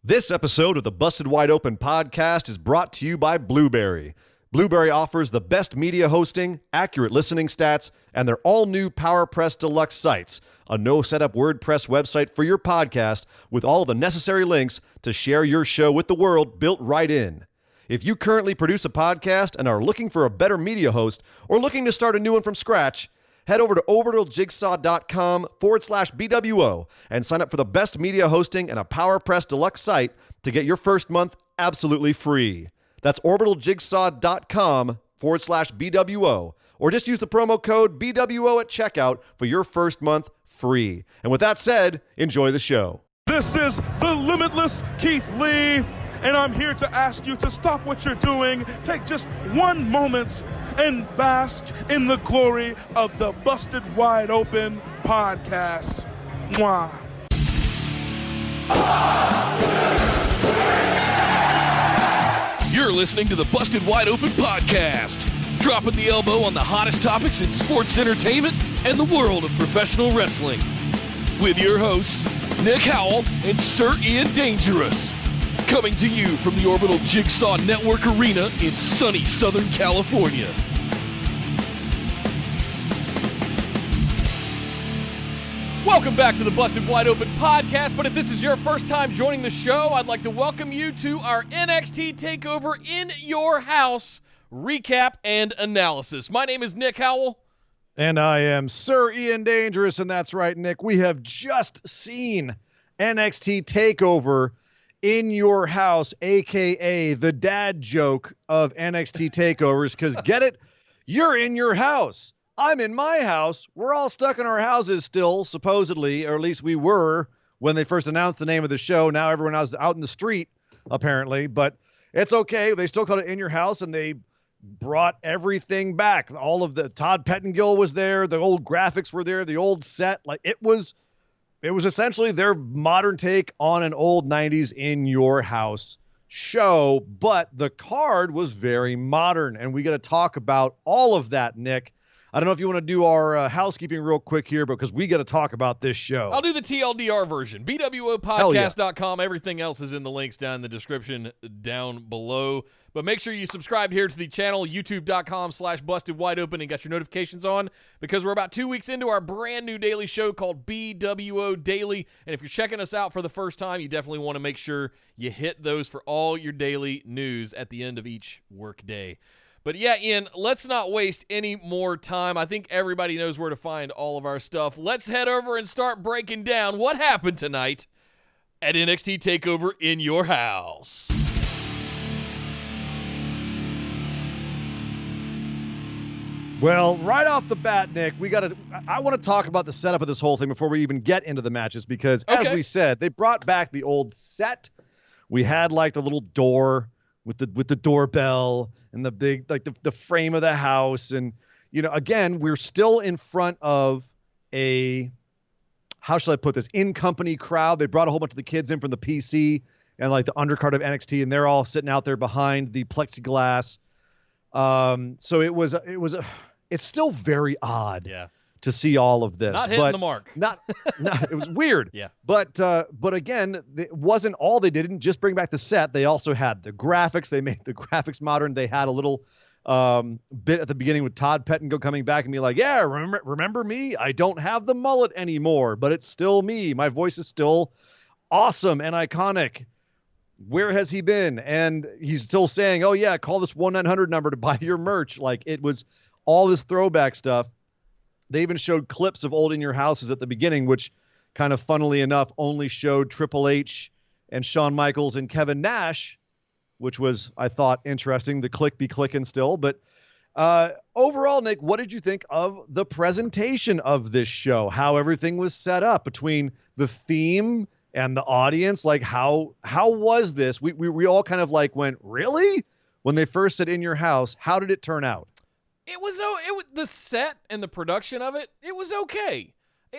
This episode of the Busted Wide Open podcast is brought to you by Blueberry. Blueberry offers the best media hosting, accurate listening stats, and their all-new PowerPress Deluxe sites, a no-setup WordPress website for your podcast with all the necessary links to share your show with the world built right in. If you currently produce a podcast and are looking for a better media host or looking to start a new one from scratch, head over to orbitaljigsaw.com/BWO and sign up for the best media hosting and a PowerPress Deluxe site to get your first month absolutely free. That's orbitaljigsaw.com/BWO, or just use the promo code BWO at checkout for your first month free. And with that said, enjoy the show. This is the Limitless Keith Lee, and I'm here to ask you to stop what you're doing, take just one moment, and bask in the glory of the Busted Wide Open podcast. Mwah. You're listening to the Busted Wide Open podcast, dropping the elbow on the hottest topics in sports entertainment and the world of professional wrestling. With your hosts, Nick Howell and Sir Ian Dangerous. Coming to you from the Orbital Jigsaw Network Arena in sunny Southern California. Welcome back to the Busted Wide Open podcast, but if this is your first time joining the show, I'd like to welcome you to our NXT Takeover in Your House recap and analysis. My name is Nick Howell. And I am Sir Ian Dangerous, and that's right, Nick. We have just seen NXT Takeover in Your House, a.k.a. the dad joke of NXT Takeovers, because get it? You're in your house. I'm in my house. We're all stuck in our houses still, supposedly, or at least we were when they first announced the name of the show. Now everyone else is out in the street, apparently, but it's okay. They still called it In Your House, and they brought everything back. All of the Todd Pettengill was there. The old graphics were there. The old set, like it was essentially their modern take on an old 90s In Your House show, but the card was very modern, and we got to talk about all of that, Nick. I don't know if you want to do our housekeeping real quick here, because we got to talk about this show. I'll do the TLDR version. BWOpodcast.com. Everything else is in the links down in the description down below. But make sure you subscribe here to the channel, youtube.com/bustedwideopen, and got your notifications on, because we're about 2 weeks into our brand new daily show called BWO Daily. And if you're checking us out for the first time, you definitely want to make sure you hit those for all your daily news at the end of each workday. But yeah, Ian, let's not waste any more time. I think everybody knows where to find all of our stuff. Let's head over and start breaking down what happened tonight at NXT Takeover in Your House. Well, right off the bat, Nick, I want to talk about the setup of this whole thing before we even get into the matches, because as we said, they brought back the old set. We had like the little door with the doorbell and the big, like the frame of the house. And, you know, again, we're still in front of a, how shall I put this, in-company crowd. They brought a whole bunch of the kids in from the PC and like the undercard of NXT, and they're all sitting out there behind the plexiglass. So it's still very odd to see all of this. Not hitting the mark. Not, it was weird. Yeah. But again, it wasn't all they didn't just bring back the set. They also had the graphics. They made the graphics modern. They had a little bit at the beginning with Todd Pettengill coming back and be like, yeah, remember me? I don't have the mullet anymore, but it's still me. My voice is still awesome and iconic. Where has he been? And he's still saying, oh yeah, call this 1-900 number to buy your merch. Like, it was all this throwback stuff. They even showed clips of old In Your Houses at the beginning, which kind of funnily enough only showed Triple H and Shawn Michaels and Kevin Nash, which was, I thought, interesting. The click be clicking still. But overall, Nick, what did you think of the presentation of this show? How everything was set up between the theme and the audience? Like, how was this? We all kind of like went, really? When they first said In Your House, how did it turn out? It was the set and the production of it. It was okay.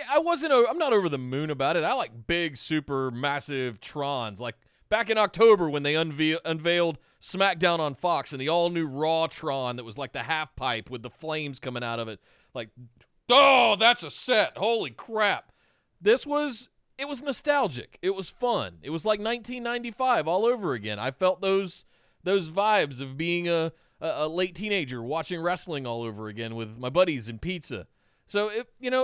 I'm not over the moon about it. I like big, super massive Trons. Like back in October when they unveiled SmackDown on Fox and the all new Raw Tron that was like the half pipe with the flames coming out of it. Like, oh, that's a set. Holy crap. This was it was nostalgic. It was fun. It was like 1995 all over again. I felt those vibes of being a late teenager watching wrestling all over again with my buddies and pizza. So,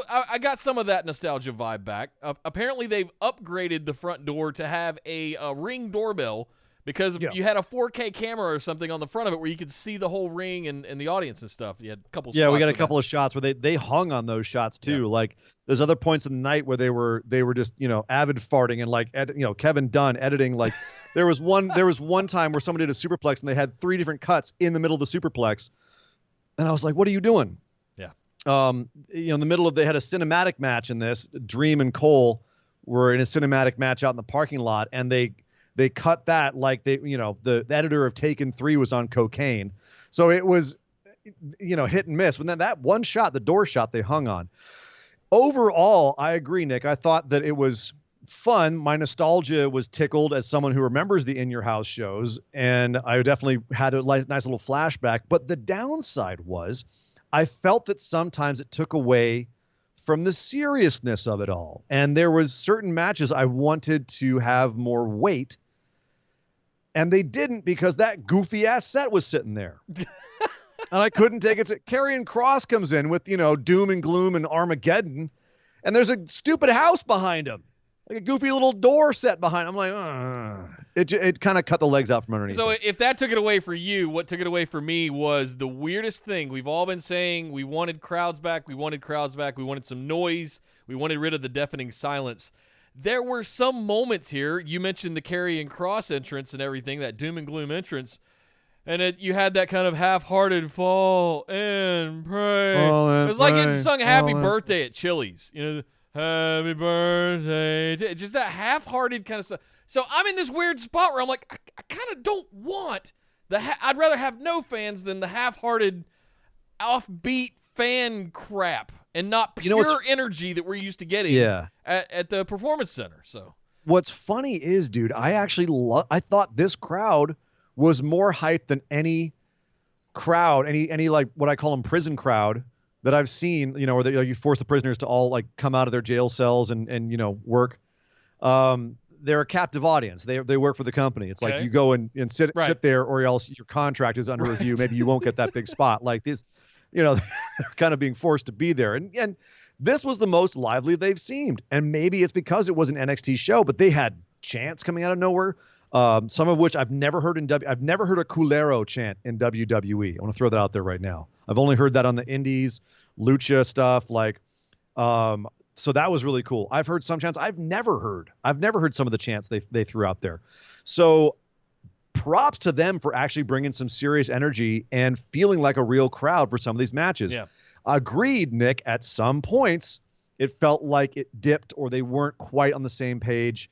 I got some of that nostalgia vibe back. Apparently, they've upgraded the front door to have a Ring doorbell because you had a 4K camera or something on the front of it where you could see the whole ring and the audience and stuff. You had a couple. Yeah, we got a couple of shots where they hung on those shots too. Yeah. Like there's other points in the night where they were just avid farting and like Kevin Dunn editing. Like there was one time where somebody did a superplex and they had 3 different cuts in the middle of the superplex, and I was like, what are you doing? Yeah. In the middle of they had a cinematic match in this. Dream and Cole were in a cinematic match out in the parking lot, and they cut that like the editor of Taken 3 was on cocaine. So it was, hit and miss. But then that one shot, the door shot, they hung on. Overall, I agree, Nick. I thought that it was fun. My nostalgia was tickled as someone who remembers the In Your House shows, and I definitely had a nice little flashback. But the downside was I felt that sometimes it took away from the seriousness of it all. And there was certain matches I wanted to have more weight, and they didn't because that goofy ass set was sitting there. And I couldn't take it. Karrion Kross comes in with, doom and gloom and Armageddon, and there's a stupid house behind him, like a goofy little door set behind him. I'm like, it kind of cut the legs out from underneath. So if that took it away for you, what took it away for me was the weirdest thing. We've all been saying we wanted crowds back. We wanted some noise. We wanted rid of the deafening silence. There were some moments here. You mentioned the Karrion Kross entrance and everything, that doom and gloom entrance. And you had that kind of half-hearted fall and pray. It was like getting sung Happy Birthday at Chili's. Happy birthday. Just that half-hearted kind of stuff. So I'm in this weird spot where I'm like, I kind of don't want I'd rather have no fans than the half-hearted, offbeat fan crap and not pure energy that we're used to getting at the Performance Center. So what's funny is, dude, I actually I thought this crowd was more hyped than any crowd, any like what I call them prison crowd that I've seen, where you force the prisoners to all like come out of their jail cells and work. They're a captive audience. They work for the company. It's like you go and sit there, or else your contract is under review. Maybe you won't get that big spot. Like this, they're kind of being forced to be there. And this was the most lively they've seemed. And maybe it's because it was an NXT show, but they had chants coming out of nowhere. Some of which I've never heard I've never heard a Culero chant in WWE. I want to throw that out there right now. I've only heard that on the indies, lucha stuff, like, so that was really cool. I've heard some chants I've never heard some of the chants they threw out there. So props to them for actually bringing some serious energy and feeling like a real crowd for some of these matches. Yeah. Agreed, Nick, at some points it felt like it dipped or they weren't quite on the same page.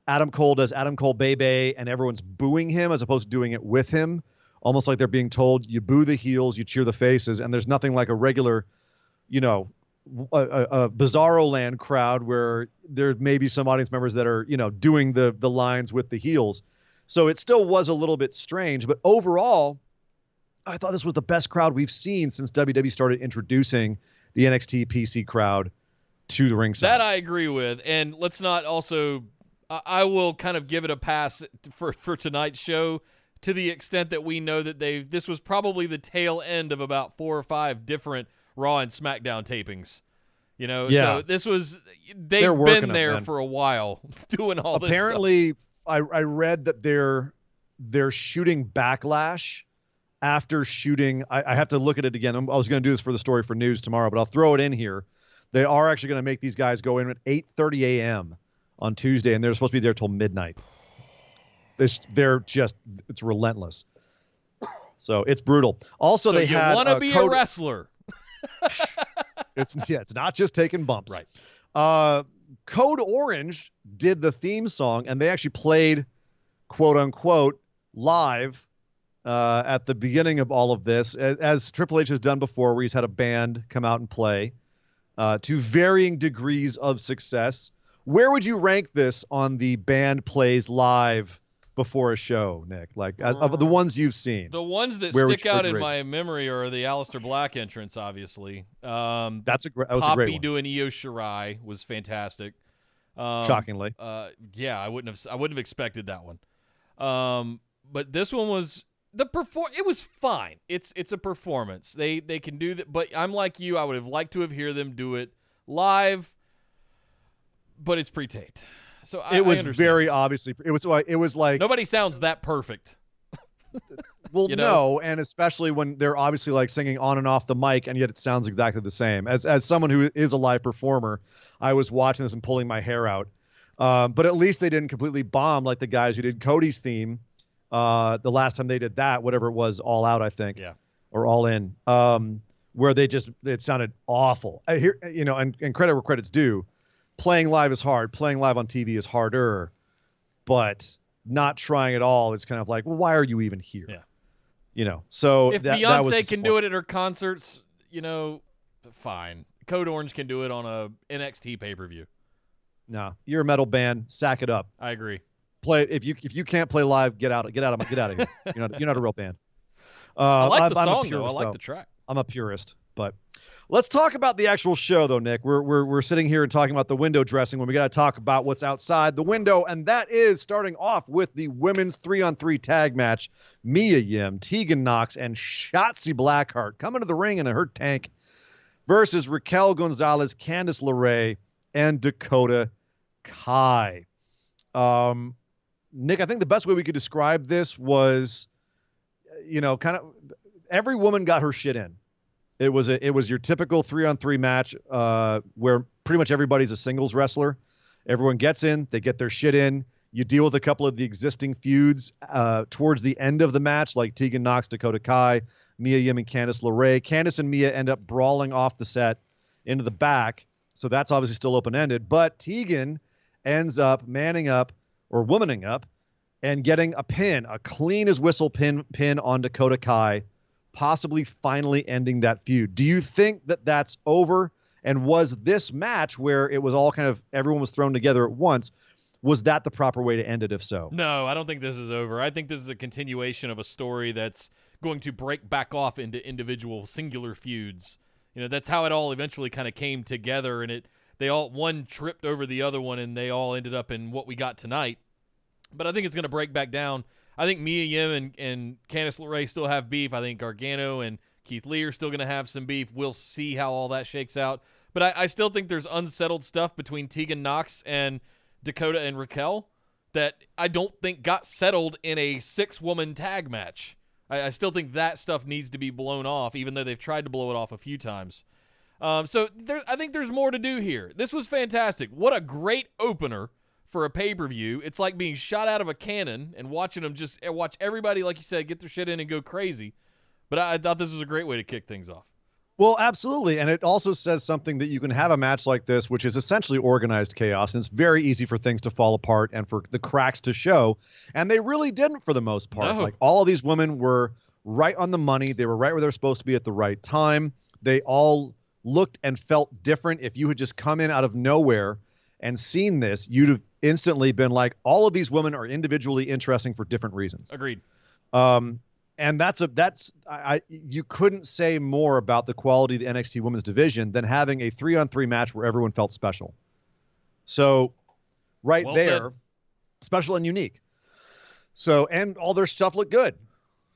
Adam Cole does Adam Cole Bebe, and everyone's booing him as opposed to doing it with him. Almost like they're being told, you boo the heels, you cheer the faces, and there's nothing like a regular, a Bizarro Land crowd where there may be some audience members that are, doing the lines with the heels. So it still was a little bit strange, but overall, I thought this was the best crowd we've seen since WWE started introducing the NXT PC crowd to the ringside. That I agree with, and let's not also... I will kind of give it a pass for tonight's show to the extent that we know that this was probably the tail end of about 4 or 5 different Raw and SmackDown tapings. So this was, they've been there for a while doing all this stuff. Apparently, I read that they're shooting Backlash after shooting, I have to look at it again. I was going to do this for the story for news tomorrow, but I'll throw it in here. They are actually going to make these guys go in at 8:30 a.m. on Tuesday, and they're supposed to be there till midnight. It's relentless. So it's brutal. Also, so they had you want to be a wrestler. It's not just taking bumps. Right. Code Orange did the theme song, and they actually played, quote unquote, live at the beginning of all of this, as Triple H has done before, where he's had a band come out and play to varying degrees of success. Where would you rank this on the band plays live before a show, Nick? Like of the ones you've seen, The ones that where would stick you out put in your my memory are the Aleister Black entrance, obviously. that was a great Poppy one. doing Io Shirai was fantastic. Shockingly. Yeah, I wouldn't have expected that one. But this one was it was fine. It's a performance. They can do that, but I'm like you, I would have liked to have heard them do it live, but it's pre-taped. So It was I understand. very obviously it was like Nobody sounds that perfect. well, you know? no, and especially when they're obviously like singing on and off the mic, and yet it sounds exactly the same. As someone who is a live performer, I was watching this and pulling my hair out. But at least they didn't completely bomb like the guys who did Cody's theme the last time they did that, whatever it was, All Out, I think, or All In, where it sounded awful. I hear, and credit where credit's due. Playing live is hard. Playing live on TV is harder, but not trying at all is kind of like, well, why are you even here? Yeah. So if Beyonce can do it at her concerts, fine. Code Orange can do it on a NXT pay-per-view. No, you're a metal band. Sack it up. I agree. Play if you can't play live, get out of here. You're not a real band. I like the I'm song a purist, though. I like though. the track. I'm a purist, but let's talk about the actual show, though, Nick. We're sitting here and talking about the window dressing when we got to talk about what's outside the window, and that is starting off with the women's 3-on-3 tag match. Mia Yim, Tegan Nox, and Shotzi Blackheart coming to the ring in a hurt tank versus Raquel Gonzalez, Candice LeRae, and Dakota Kai. Nick, I think the best way we could describe this was, kind of every woman got her shit in. It was your typical 3-on-3 match where pretty much everybody's a singles wrestler. Everyone gets in, they get their shit in. You deal with a couple of the existing feuds towards the end of the match, like Tegan Nox, Dakota Kai, Mia Yim, and Candice LeRae. Candice and Mia end up brawling off the set into the back, so that's obviously still open-ended. But Tegan ends up manning up or womaning up and getting a pin, a clean as whistle pin on Dakota Kai, possibly finally ending that feud. Do you think that that's over? And was this match where it was all kind of everyone was thrown together at once, was that the proper way to end it if so? No, I don't think this is over. I think this is a continuation of a story that's going to break back off into individual singular feuds. That's how it all eventually kind of came together, and one tripped over the other one, and they all ended up in what we got tonight. But I think it's going to break back down. I think Mia Yim and Candice LeRae still have beef. I think Gargano and Keith Lee are still going to have some beef. We'll see how all that shakes out. But I still think there's unsettled stuff between Tegan Nox and Dakota and Raquel that I don't think got settled in a 6-woman tag match. I still think that stuff needs to be blown off, even though they've tried to blow it off a few times. I think there's more to do here. This was fantastic. What a great opener for a pay-per-view. It's like being shot out of a cannon and watching them watch everybody, like you said, get their shit in and go crazy. But I thought this was a great way to kick things off. Well, absolutely. And it also says something that you can have a match like this, which is essentially organized chaos. And it's very easy for things to fall apart and for the cracks to show. And they really didn't for the most part. No. Like all of these women were right on the money. They were right where they're supposed to be at the right time. They all looked and felt different. If you had just come in out of nowhere and seen this, you'd have instantly been like, all of these women are individually interesting for different reasons. Agreed. And you couldn't say more about the quality of the NXT women's division than having a 3-on-3 match where everyone felt special. So right Well there, said. Special and unique. So, and all their stuff looked good.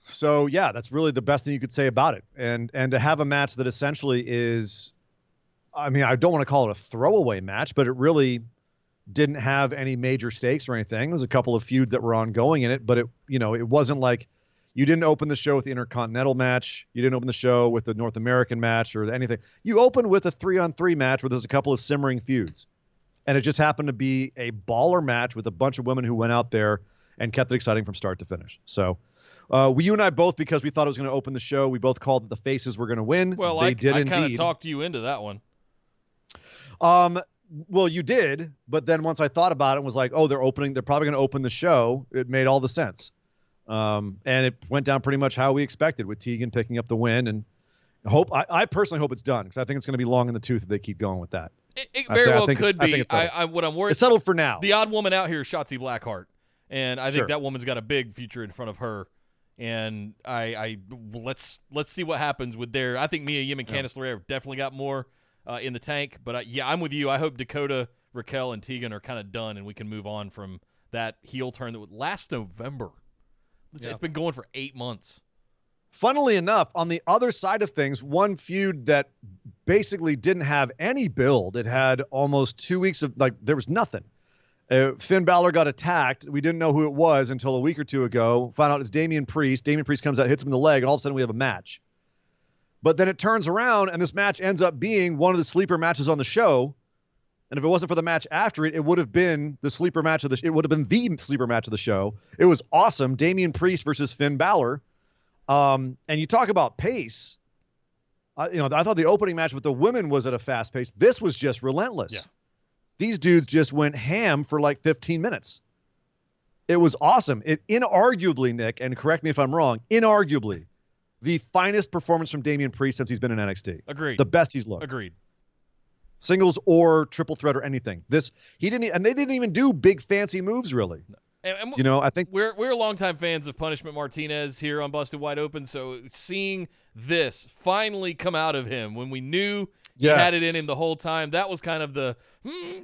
So yeah, that's really the best thing you could say about it. And to have a match that essentially is, I mean, I don't want to call it a throwaway match, but it really didn't have any major stakes or anything. There was a couple of feuds that were ongoing in it, but it wasn't like you didn't open the show with the Intercontinental match. You didn't open the show with the North American match or anything. You opened with a 3-on-3 match where there's a couple of simmering feuds. And it just happened to be a baller match with a bunch of women who went out there and kept it exciting from start to finish. So you and I both, because we thought it was going to open the show, we both called that the faces were going to win. Well, they I did indeed. kind of talked you into that one. Well, you did, but then once I thought about it and was like, oh, they're probably going to open the show, it made all the sense. And it went down pretty much how we expected, with Tegan picking up the win. And I personally hope it's done, because I think it's going to be long in the tooth if they keep going with that. It very well could be. What I'm worried. It's It's settled for now. The odd woman out here is Shotzi Blackheart. And I think that woman's got a big future in front of her. And let's see what happens with their. I think Mia Yim and Candice LeRae have definitely got more in the tank. But I'm with you. I hope Dakota, Raquel, and Tegan are kind of done, and we can move on from that heel turn that was last November. It's been going for 8 months. Funnily enough, on the other side of things, one feud that basically didn't have any build. It had almost 2 weeks of there was nothing. Finn Balor got attacked. We didn't know who it was until a week or two ago. Found out it's Damian Priest. Damian Priest comes out, hits him in the leg, and all of a sudden we have a match. But then it turns around, and this match ends up being one of the sleeper matches on the show. And if it wasn't for the match after it, it would have been the sleeper match of the. It would have been the sleeper match of the show. It was awesome. Damian Priest versus Finn Balor. And you talk about pace. I thought the opening match with the women was at a fast pace. This was just relentless. Yeah. These dudes just went ham for like 15 minutes. It was awesome. It inarguably, Nick, and correct me if I'm wrong, inarguably the finest performance from Damian Priest since he's been in NXT. Agreed. The best he's looked. Agreed. Singles or triple threat or anything. And they didn't even do big fancy moves really. And I think we're longtime fans of Punishment Martinez here on Busted Wide Open, so seeing this finally come out of him when we knew he had it in him the whole time, that was kind of the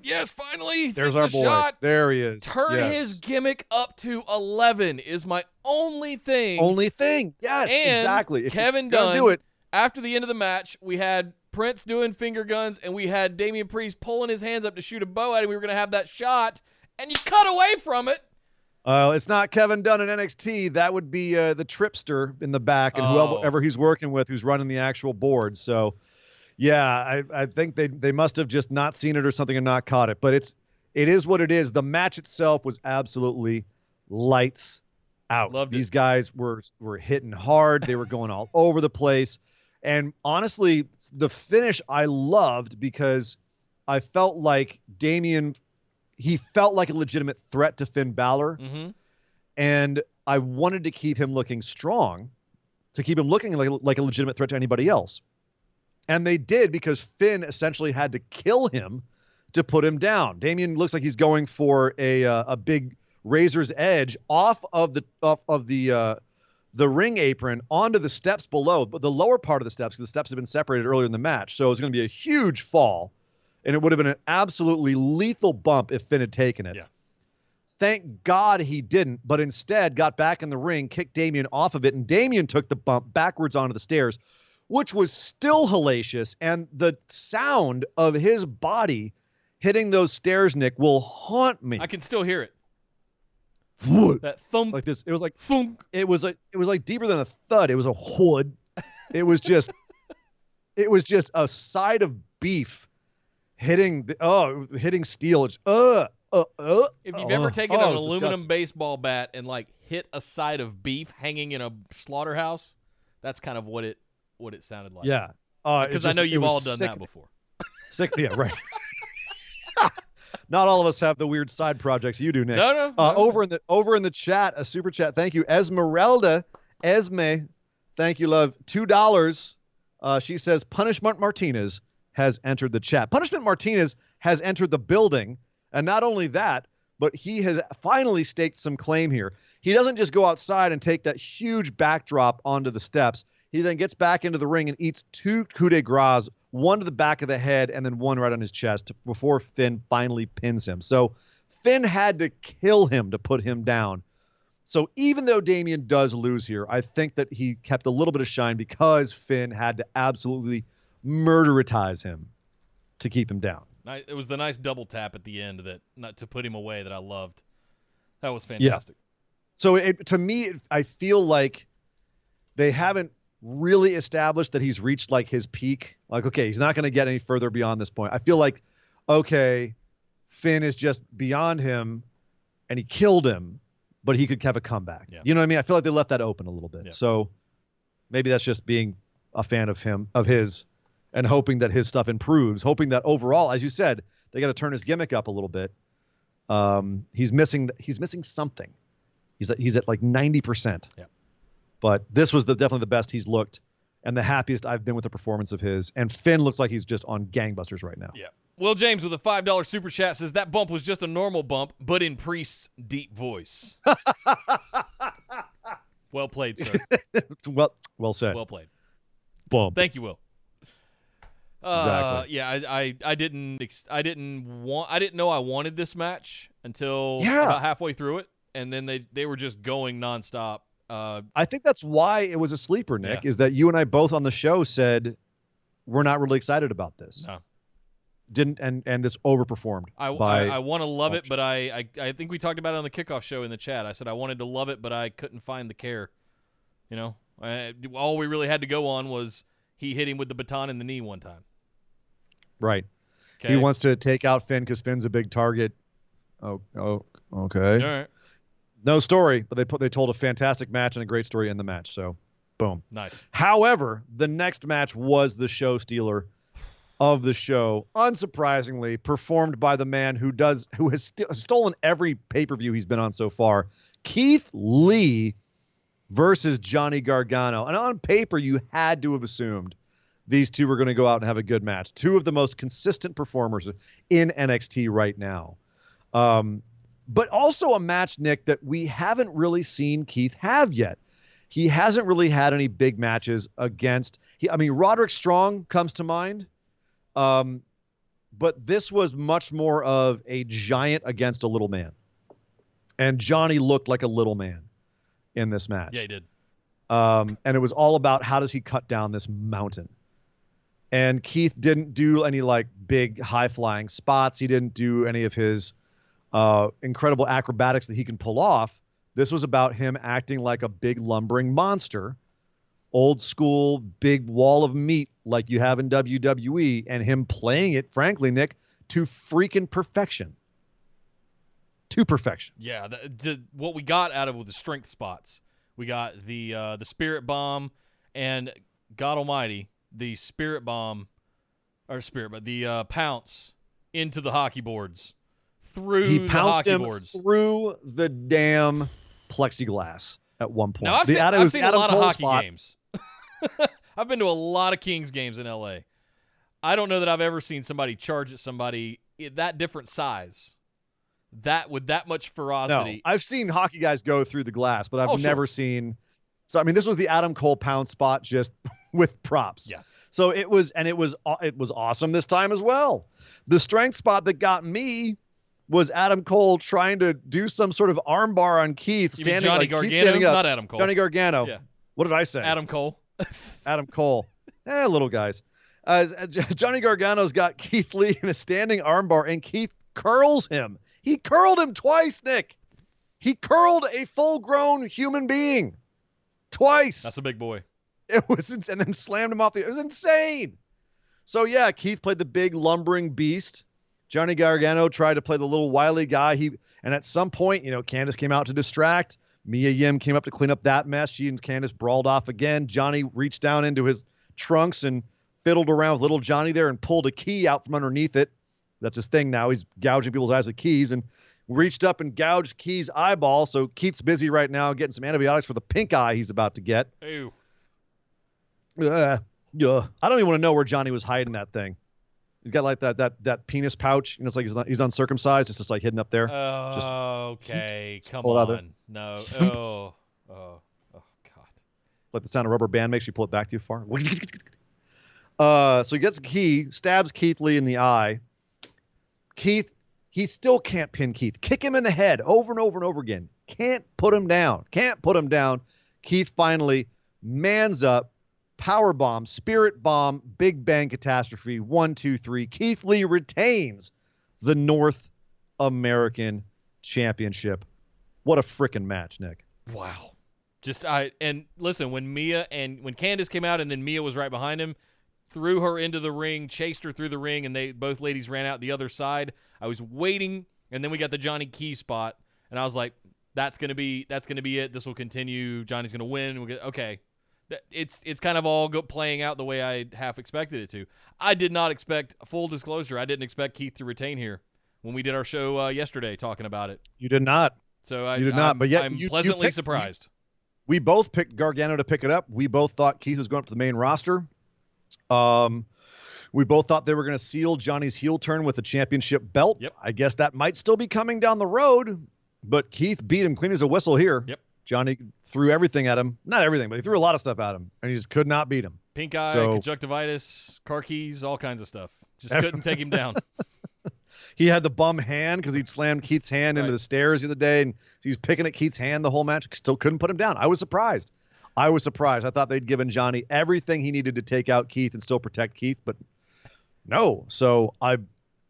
yes, finally he's there's getting our the boy. shot. There he is. Turn his gimmick up to 11 is my only thing. Yes, and exactly. Kevin Dunn. Do it. After the end of the match, we had Prince doing finger guns, and we had Damian Priest pulling his hands up to shoot a bow at him. We were going to have that shot, and you cut away from it. It's not Kevin Dunn in NXT. That would be the Tripster in the back and whoever he's working with who's running the actual board. So, yeah, I think they must have just not seen it or something and not caught it. But it is what it is. The match itself was absolutely lights out. Loved These it. guys were hitting hard. They were going all over the place. And honestly, the finish I loved because I felt like he felt like a legitimate threat to Finn Balor. Mm-hmm. And I wanted to keep him looking strong, to keep him looking like a legitimate threat to anybody else. And they did because Finn essentially had to kill him to put him down. Damian looks like he's going for a big razor's edge off of the ring apron onto the steps below, but the lower part of the steps, because the steps have been separated earlier in the match. So it was going to be a huge fall. And it would have been an absolutely lethal bump if Finn had taken it. Yeah. Thank God he didn't, but instead got back in the ring, kicked Damian off of it, and Damian took the bump backwards onto the stairs, which was still hellacious. And the sound of his body hitting those stairs, Nick, will haunt me. I can still hear it. Whoop. That thump. Like this. It was like thunk. It was like deeper than a thud. It was a whood. It was just a side of beef hitting steel. It's If you've ever taken an aluminum baseball bat and hit a side of beef hanging in a slaughterhouse, that's kind of what it sounded like. Yeah. Because I know you've all done that before. Sick. Yeah, right. Not all of us have the weird side projects you do, Nick. No. Over in the chat, a super chat. Thank you, Esmeralda. Esme, thank you, love. $2. She says Punishment Martinez has entered the chat. Punishment Martinez has entered the building, and not only that, but he has finally staked some claim here. He doesn't just go outside and take that huge backdrop onto the steps. He then gets back into the ring and eats 2 coup de grace, one to the back of the head and then one right on his chest before Finn finally pins him. So Finn had to kill him to put him down. So even though Damian does lose here, I think that he kept a little bit of shine because Finn had to absolutely murderitize him to keep him down. It was the nice double tap at the end to put him away that I loved. That was fantastic. Yeah. So to me, I feel like they haven't really established that he's reached his peak. Okay, he's not going to get any further beyond this point. I feel like, okay, Finn is just beyond him and he killed him, but he could have a comeback. Yeah. You know what I mean? I feel like they left that open a little bit. Yeah. So maybe that's just being a fan of his and hoping that his stuff improves, hoping that overall, as you said, they got to turn his gimmick up a little bit. He's missing something. He's at 90%. Yeah. But this was definitely the best he's looked and the happiest I've been with a performance of his. And Finn looks like he's just on gangbusters right now. Yeah. Will James with a $5 super chat says that bump was just a normal bump, but in Priest's deep voice. Well played, sir. Well said. Well played. Bump. Thank you, Will. Exactly. Yeah, I didn't know I wanted this match until Yeah. about halfway through it, and then they were just going nonstop. I think that's why it was a sleeper, Nick, Yeah. is that you and I both on the show said we're not really excited about this. No. And this overperformed. I want to love it, but I think we talked about it on the kickoff show in the chat. I said I wanted to love it, but I couldn't find the care. You know, all we really had to go on was he hit him with the baton in the knee one time. Right. Okay. He wants to take out Finn because Finn's a big target. Oh, okay. All right. No story, but they told a fantastic match and a great story in the match. So, boom. Nice. However, the next match was the show stealer of the show, unsurprisingly, performed by the man who has stolen every pay-per-view he's been on so far, Keith Lee versus Johnny Gargano. And on paper, you had to have assumed these two were going to go out and have a good match. Two of the most consistent performers in NXT right now. But also a match, Nick, that we haven't really seen Keith have yet. He hasn't really had any big matches against... Roderick Strong comes to mind. But this was much more of a giant against a little man. And Johnny looked like a little man in this match. Yeah, he did. And it was all about how does he cut down this mountain. And Keith didn't do any like big high-flying spots. He didn't do any of his incredible acrobatics that he can pull off. This was about him acting like a big lumbering monster, old school, big wall of meat like you have in WWE, and him playing it, frankly, Nick, to freaking perfection. To perfection. Yeah, what we got out of it was the strength spots. We got the Spirit Bomb, and God Almighty, the Spirit Bomb, the Pounce into the hockey boards. He pounced him boards. through the damn plexiglass at one point. Now, I've seen a lot of hockey spot. games. I've been to a lot of Kings games in LA. I don't know that I've ever seen somebody charge at somebody that different size, with that much ferocity. No, I've seen hockey guys go through the glass, but I've sure. never seen. So this was the Adam Cole pound spot just with props. Yeah. So it was awesome this time as well. The strength spot that got me was Adam Cole trying to do some sort of armbar on Keith, You mean standing Johnny like Gargano? Keith standing up. Not Adam Cole. Johnny Gargano. Yeah. What did I say? Adam Cole. Adam Cole. Little guys. Johnny Gargano's got Keith Lee in a standing armbar, and Keith curls him. He curled him twice, Nick. He curled a full-grown human being twice. That's a big boy. It was, and then slammed him off it was insane. So yeah, Keith played the big lumbering beast. Johnny Gargano tried to play the little wily guy. And at some point, Candice came out to distract. Mia Yim came up to clean up that mess. She and Candice brawled off again. Johnny reached down into his trunks and fiddled around with little Johnny there and pulled a key out from underneath it. That's his thing now. He's gouging people's eyes with keys and reached up and gouged Key's eyeball. So Keith's busy right now getting some antibiotics for the pink eye he's about to get. Ew. I don't even want to know where Johnny was hiding that thing. He's got like that penis pouch. It's like he's uncircumcised. It's just like hidden up there. Okay, come pull it out there. on. No. Oh, God. Like the sound a rubber band makes you pull it back too far. So he gets the key, stabs Keith Lee in the eye. Keith, he still can't pin Keith. Kick him in the head over and over and over again. Can't put him down. Keith finally mans up. Power bomb, spirit bomb, big bang catastrophe. 1, 2, 3. Keith Lee retains the North American Championship. What a freaking match, Nick. Wow. And listen, when Candice came out and then Mia was right behind him, threw her into the ring, chased her through the ring, and both ladies ran out the other side. I was waiting, and then we got the Johnny Key spot, and I was like, that's gonna be it. This will continue. Johnny's gonna win. Okay. It's kind of all playing out the way I half expected it to. I did not expect, full disclosure, I didn't expect Keith to retain here when we did our show yesterday talking about it. You did not. So you did not. But yet I'm pleasantly surprised. We both picked Gargano to pick it up. We both thought Keith was going up to the main roster. We both thought they were going to seal Johnny's heel turn with the championship belt. Yep. I guess that might still be coming down the road, but Keith beat him clean as a whistle here. Yep. Johnny threw everything at him. Not everything, but he threw a lot of stuff at him, and he just could not beat him. Pink eye, conjunctivitis, car keys, all kinds of stuff. Just couldn't take him down. He had the bum hand because he'd slammed Keith's hand into the stairs the other day, and he was picking at Keith's hand the whole match. Still couldn't put him down. I was surprised. I thought they'd given Johnny everything he needed to take out Keith and still protect Keith, but no. So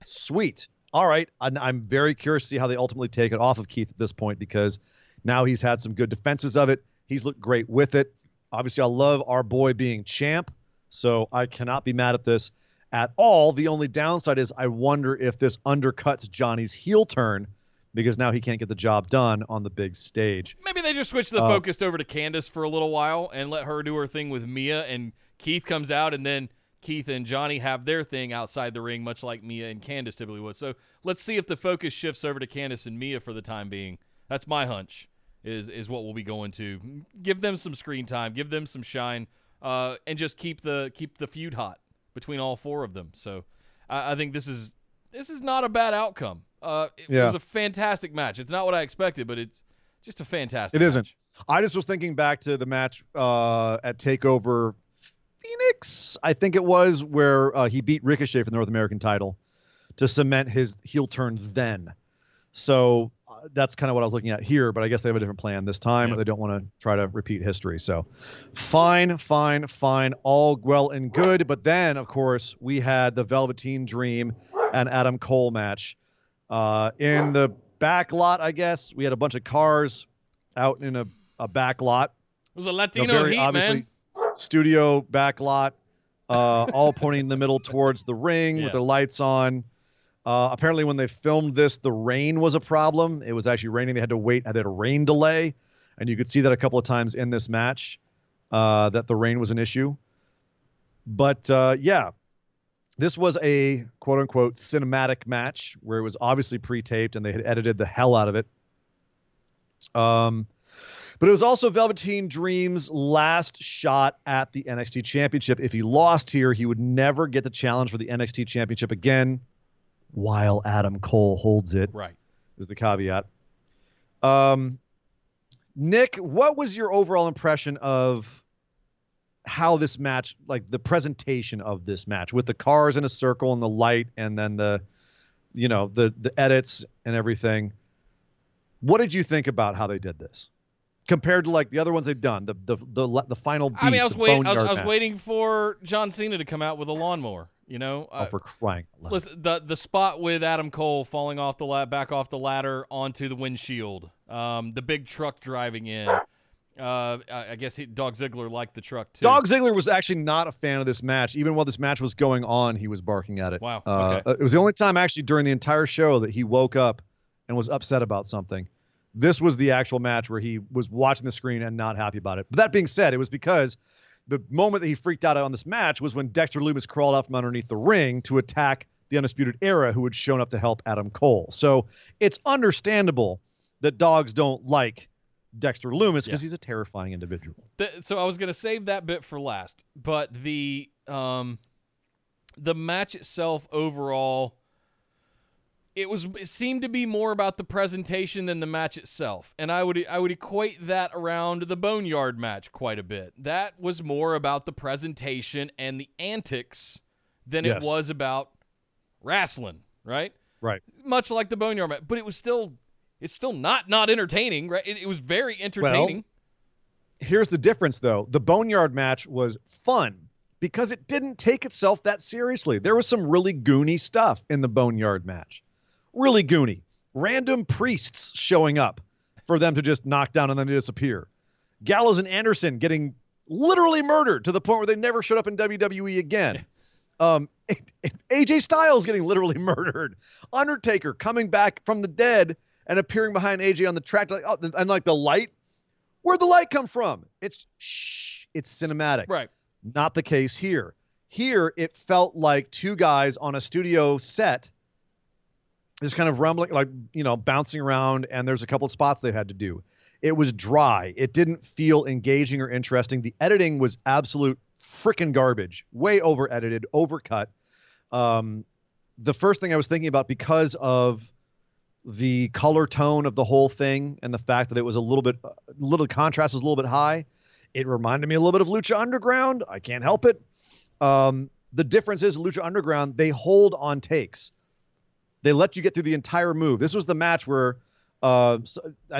sweet. All right. I'm very curious to see how they ultimately take it off of Keith at this point, because now he's had some good defenses of it. He's looked great with it. Obviously, I love our boy being champ, so I cannot be mad at this at all. The only downside is I wonder if this undercuts Johnny's heel turn, because now he can't get the job done on the big stage. Maybe they just switch the focus over to Candice for a little while and let her do her thing with Mia, and Keith comes out, and then Keith and Johnny have their thing outside the ring, much like Mia and Candice typically would. So let's see if the focus shifts over to Candice and Mia for the time being. That's my hunch, is what we'll be going to. Give them some screen time, give them some shine, and just keep the feud hot between all four of them. So I think this is not a bad outcome. It was a fantastic match. It's not what I expected, but it's just a fantastic match. It isn't. I just was thinking back to the match at TakeOver Phoenix, I think it was, where he beat Ricochet for the North American title to cement his heel turn then. So that's kind of what I was looking at here, but I guess they have a different plan this time. Yep. They don't want to try to repeat history. So fine. All well and good. But then, of course, we had the Velveteen Dream and Adam Cole match. In the back lot, I guess, we had a bunch of cars out in a back lot. It was a Latino heat, man. Studio back lot, all pointing in the middle towards the ring with their lights on. Apparently, when they filmed this, the rain was a problem. It was actually raining. They had to wait. They had a rain delay, and you could see that a couple of times in this match, that the rain was an issue. But this was a quote-unquote cinematic match where it was obviously pre-taped and they had edited the hell out of it. But it was also Velveteen Dream's last shot at the NXT Championship. If he lost here, he would never get the challenge for the NXT Championship again while Adam Cole holds it. Right. Is the caveat. Nick, what was your overall impression of how this match, like the presentation of this match with the cars in a circle and the light and then the edits and everything? What did you think about how they did this compared to like the other ones they've done? The final beat. I mean, I was waiting for John Cena to come out with a lawnmower. For crying out loud. Listen, the spot with Adam Cole falling off back off the ladder onto the windshield, the big truck driving in. I guess Dog Ziggler liked the truck too. Dog Ziggler was actually not a fan of this match. Even while this match was going on, he was barking at it. Wow. Okay. It was the only time actually during the entire show that he woke up and was upset about something. This was the actual match where he was watching the screen and not happy about it. But that being said, it was because the moment that he freaked out on this match was when Dexter Lumis crawled out from underneath the ring to attack the Undisputed Era, who had shown up to help Adam Cole. So it's understandable that dogs don't like Dexter Lumis because he's a terrifying individual. So I was going to save that bit for last, but the match itself overall, it seemed to be more about the presentation than the match itself. And I would equate that around the Boneyard match quite a bit. That was more about the presentation and the antics than it was about wrestling, right? Right. Much like the Boneyard match, but it's still not entertaining, right? It was very entertaining. Well, here's the difference though. The Boneyard match was fun because it didn't take itself that seriously. There was some really goony stuff in the Boneyard match. Really goony. Random priests showing up for them to just knock down and then disappear. Gallows and Anderson getting literally murdered to the point where they never showed up in WWE again. AJ Styles getting literally murdered. Undertaker coming back from the dead and appearing behind AJ on the track. And like the light. Where'd the light come from? It's cinematic. Right. Not the case here. Here, it felt like two guys on a studio set just kind of rumbling, like, bouncing around, and there's a couple of spots they had to do. It was dry. It didn't feel engaging or interesting. The editing was absolute freaking garbage. Way over-edited, overcut. The first thing I was thinking about, because of the color tone of the whole thing and the fact that it was a little contrast was a little bit high, it reminded me a little bit of Lucha Underground. I can't help it. The difference is Lucha Underground, they hold on takes. They let you get through the entire move. This was the match where I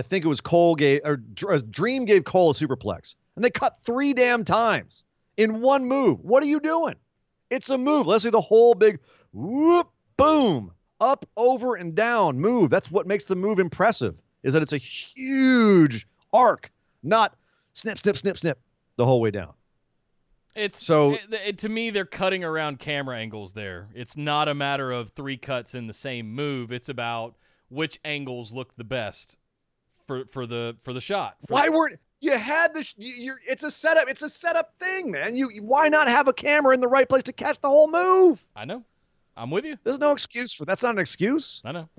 think it was Dream gave Cole a superplex, and they cut 3 damn times in one move. What are you doing? It's a move. Let's see the whole big whoop, boom, up, over, and down move. That's what makes the move impressive, is that it's a huge arc, not snip, snip, snip, snip the whole way down. To me, they're cutting around camera angles there. It's not a matter of 3 cuts in the same move. It's about which angles look the best for the shot. Why weren't you had this? It's a setup. It's a setup thing, man. Why not have a camera in the right place to catch the whole move? I know. I'm with you. There's no excuse for that's not an excuse. I know.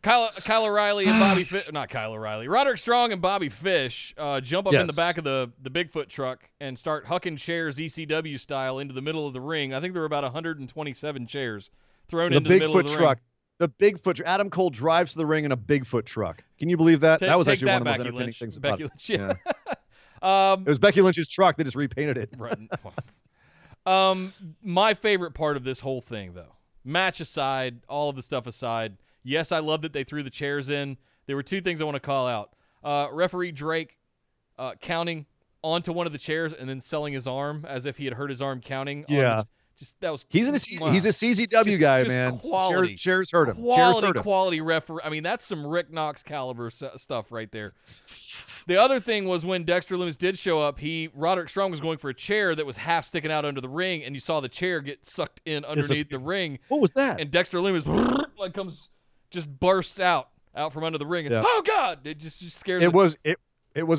Kyle O'Reilly and Bobby Fish, not Kyle O'Reilly, Roderick Strong and Bobby Fish jump up in the back of the Bigfoot truck and start hucking chairs ECW style into the middle of the ring. I think there were about 127 chairs thrown into the middle of the truck. ring. The Bigfoot. Adam Cole drives to the ring in a Bigfoot truck. Can you believe that? That was actually one of the most entertaining things about it. Lynch, yeah. It was Becky Lynch's truck. They just repainted it. Right. My favorite part of this whole thing, though, match aside, all of the stuff aside, yes, I love that they threw the chairs in. There were 2 things I want to call out. Referee Drake counting onto one of the chairs and then selling his arm as if he had hurt his arm counting. Yeah. He's a CZW guy, man. Quality. Chairs hurt him. Quality referee. I mean, that's some Rick Knox caliber stuff right there. The other thing was when Dexter Lumis did show up, Roderick Strong was going for a chair that was half sticking out under the ring, and you saw the chair get sucked in underneath the ring. What was that? And Dexter Lumis just bursts out from under the ring, and oh God, it just scares. It was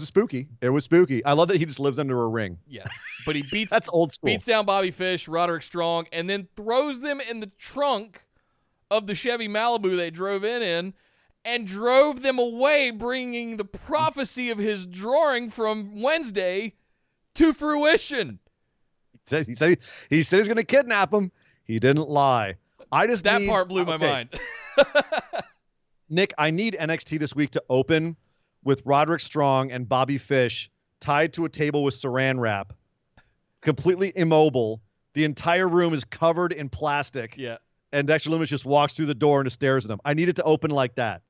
spooky. It was spooky. I love that he just lives under a ring. Yes, but he beats that's old school. Beats down Bobby Fish, Roderick Strong, and then throws them in the trunk of the Chevy Malibu they drove in, and drove them away, bringing the prophecy of his drawing from Wednesday to fruition. He said he was going to kidnap him. He didn't lie. That part blew my mind. Nick, I need NXT this week to open with Roderick Strong and Bobby Fish tied to a table with saran wrap, completely immobile. The entire room is covered in plastic. Yeah. And Dexter Lumis just walks through the door and just stares at them. I need it to open like that.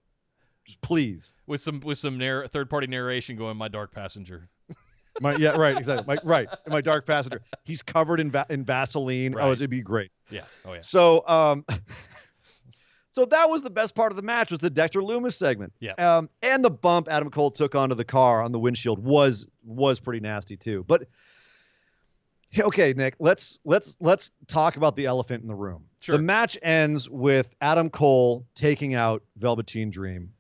Just please. With some third-party narration going, "My dark passenger." Exactly. My dark passenger. He's covered in Vaseline. Right. Oh, it'd be great. Yeah. Oh yeah. So, so that was the best part of the match, was the Dexter Lumis segment. Yeah. And the bump Adam Cole took onto the car on the windshield was pretty nasty too. But okay, Nick, let's talk about the elephant in the room. Sure. The match ends with Adam Cole taking out Velveteen Dream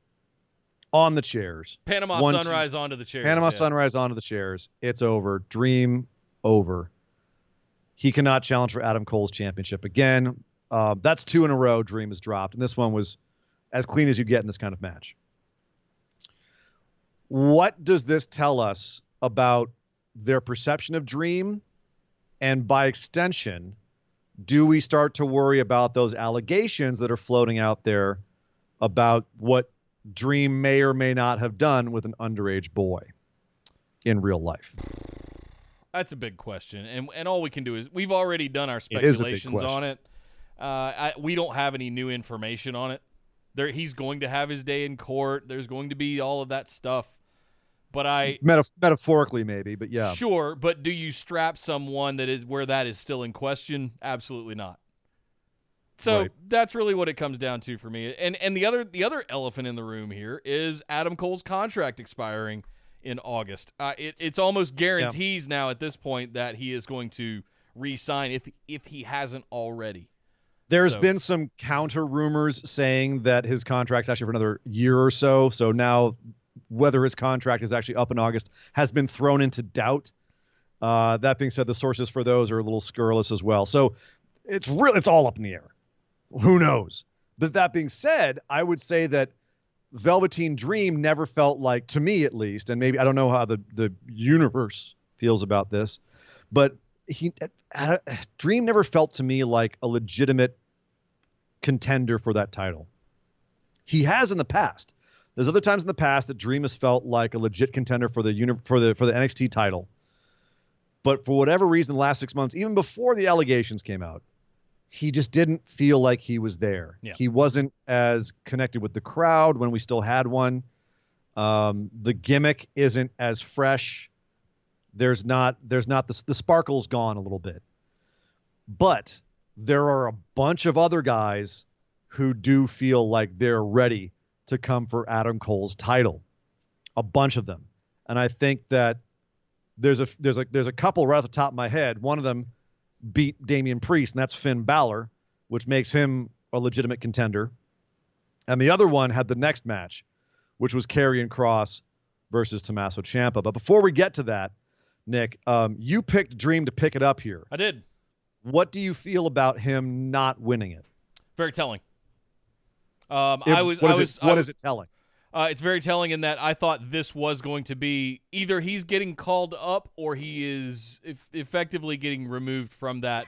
on the chairs. Panama Sunrise onto the chairs. Sunrise onto the chairs. It's over. Dream over. He cannot challenge for Adam Cole's championship again. That's 2 in a row Dream has dropped, and this one was as clean as you get in this kind of match. What does this tell us about their perception of Dream? And by extension, do we start to worry about those allegations that are floating out there about what Dream may or may not have done with an underage boy in real life? That's a big question. And all we can do is, we've already done our speculations on it. We don't have any new information on it. He's going to have his day in court. There's going to be all of that stuff. But metaphorically maybe, but yeah. Sure, but do you strap someone where that is still in question? Absolutely not. So That's really what it comes down to for me. And the other elephant in the room here is Adam Cole's contract expiring in August. It's almost guarantees now at this point that he is going to re-sign if he hasn't already. There's been some counter rumors saying that his contract's actually for another year or so. So now whether his contract is actually up in August has been thrown into doubt. That being said, the sources for those are a little scurrilous as well. So it's all up in the air. Who knows? But that being said, I would say that Velveteen Dream never felt like, to me at least, and maybe I don't know how the universe feels about this, but Dream never felt to me like a legitimate contender for that title. He has in the past. There's other times in the past that Dream has felt like a legit contender for the NXT title. But for whatever reason, the last 6 months, even before the allegations came out, he just didn't feel like he was there. Yeah. He wasn't as connected with the crowd when we still had one. The gimmick isn't as fresh. There's not the sparkle's gone a little bit. But there are a bunch of other guys who do feel like they're ready to come for Adam Cole's title. A bunch of them. And I think that there's a couple right off the top of my head. One of them beat Damian Priest, and that's Finn Balor, which makes him a legitimate contender. And the other one had the next match, which was Karrion Kross versus Tommaso Ciampa. But before we get to that, Nick, you picked Dream to pick it up here. I did. What do you feel about him not winning it? Very telling. What is it telling? It's very telling in that I thought this was going to be either he's getting called up or he is effectively getting removed from that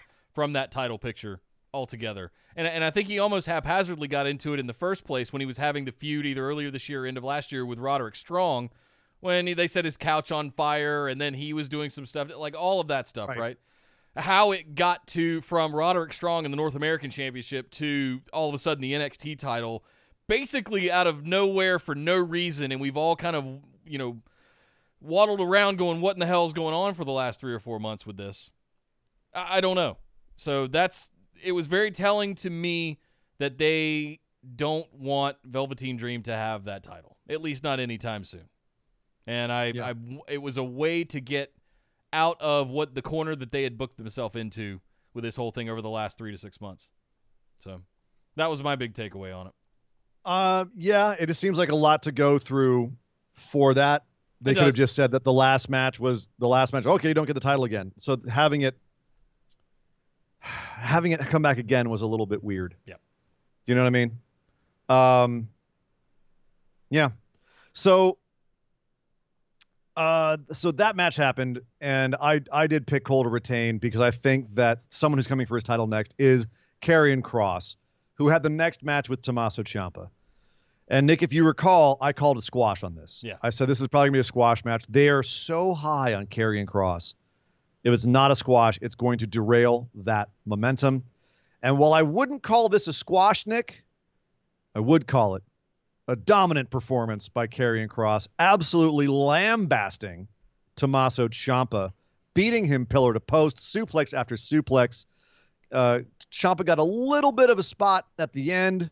title picture altogether. And I think he almost haphazardly got into it in the first place when he was having the feud either earlier this year or end of last year with Roderick Strong, when they set his couch on fire and then he was doing some stuff, like all of that stuff, right? How it got from Roderick Strong in the North American Championship to all of a sudden the NXT title, basically out of nowhere for no reason, and we've all kind of, waddled around going, what in the hell is going on for the last 3 or 4 months with this? I don't know. So it was very telling to me that they don't want Velveteen Dream to have that title, at least not anytime soon. And it was a way to get out of what the corner that they had booked themselves into with this whole thing over the last 3 to 6 months. So that was my big takeaway on it. Yeah, it just seems like a lot to go through for that. They could have just said that the last match was the last match. Okay, you don't get the title again. So having it come back again was a little bit weird. Yeah. Do you know what I mean? Yeah. So that match happened, and I did pick Cole to retain because I think that someone who's coming for his title next is Karrion Kross, who had the next match with Tommaso Ciampa. And Nick, if you recall, I called a squash on this. Yeah. I said this is probably going to be a squash match. They are so high on Karrion Kross. If it's not a squash, it's going to derail that momentum. And while I wouldn't call this a squash, Nick, I would call it a dominant performance by Karrion Kross, absolutely lambasting Tommaso Ciampa, beating him pillar to post, suplex after suplex. Ciampa got a little bit of a spot at the end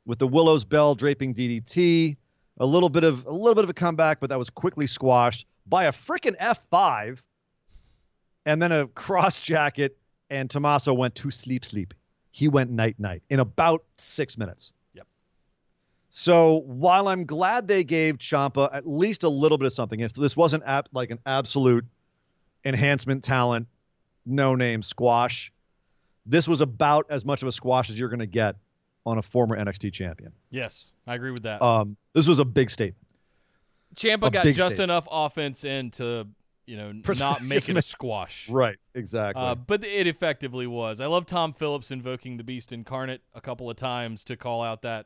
with the Willow's Bell draping DDT, a little bit of a comeback, but that was quickly squashed by a freaking F5, and then a cross jacket, and Tommaso went to sleep. He went night in about 6 minutes. Yep. So while I'm glad they gave Ciampa at least a little bit of something, if this wasn't like an absolute enhancement talent, no-name squash, this was about as much of a squash as you're going to get on a former NXT champion. Yes, I agree with that. This was a big statement. Ciampa got just enough offense in to, not make it a squash. Right, exactly. But it effectively was. I love Tom Phillips invoking the Beast Incarnate a couple of times to call out that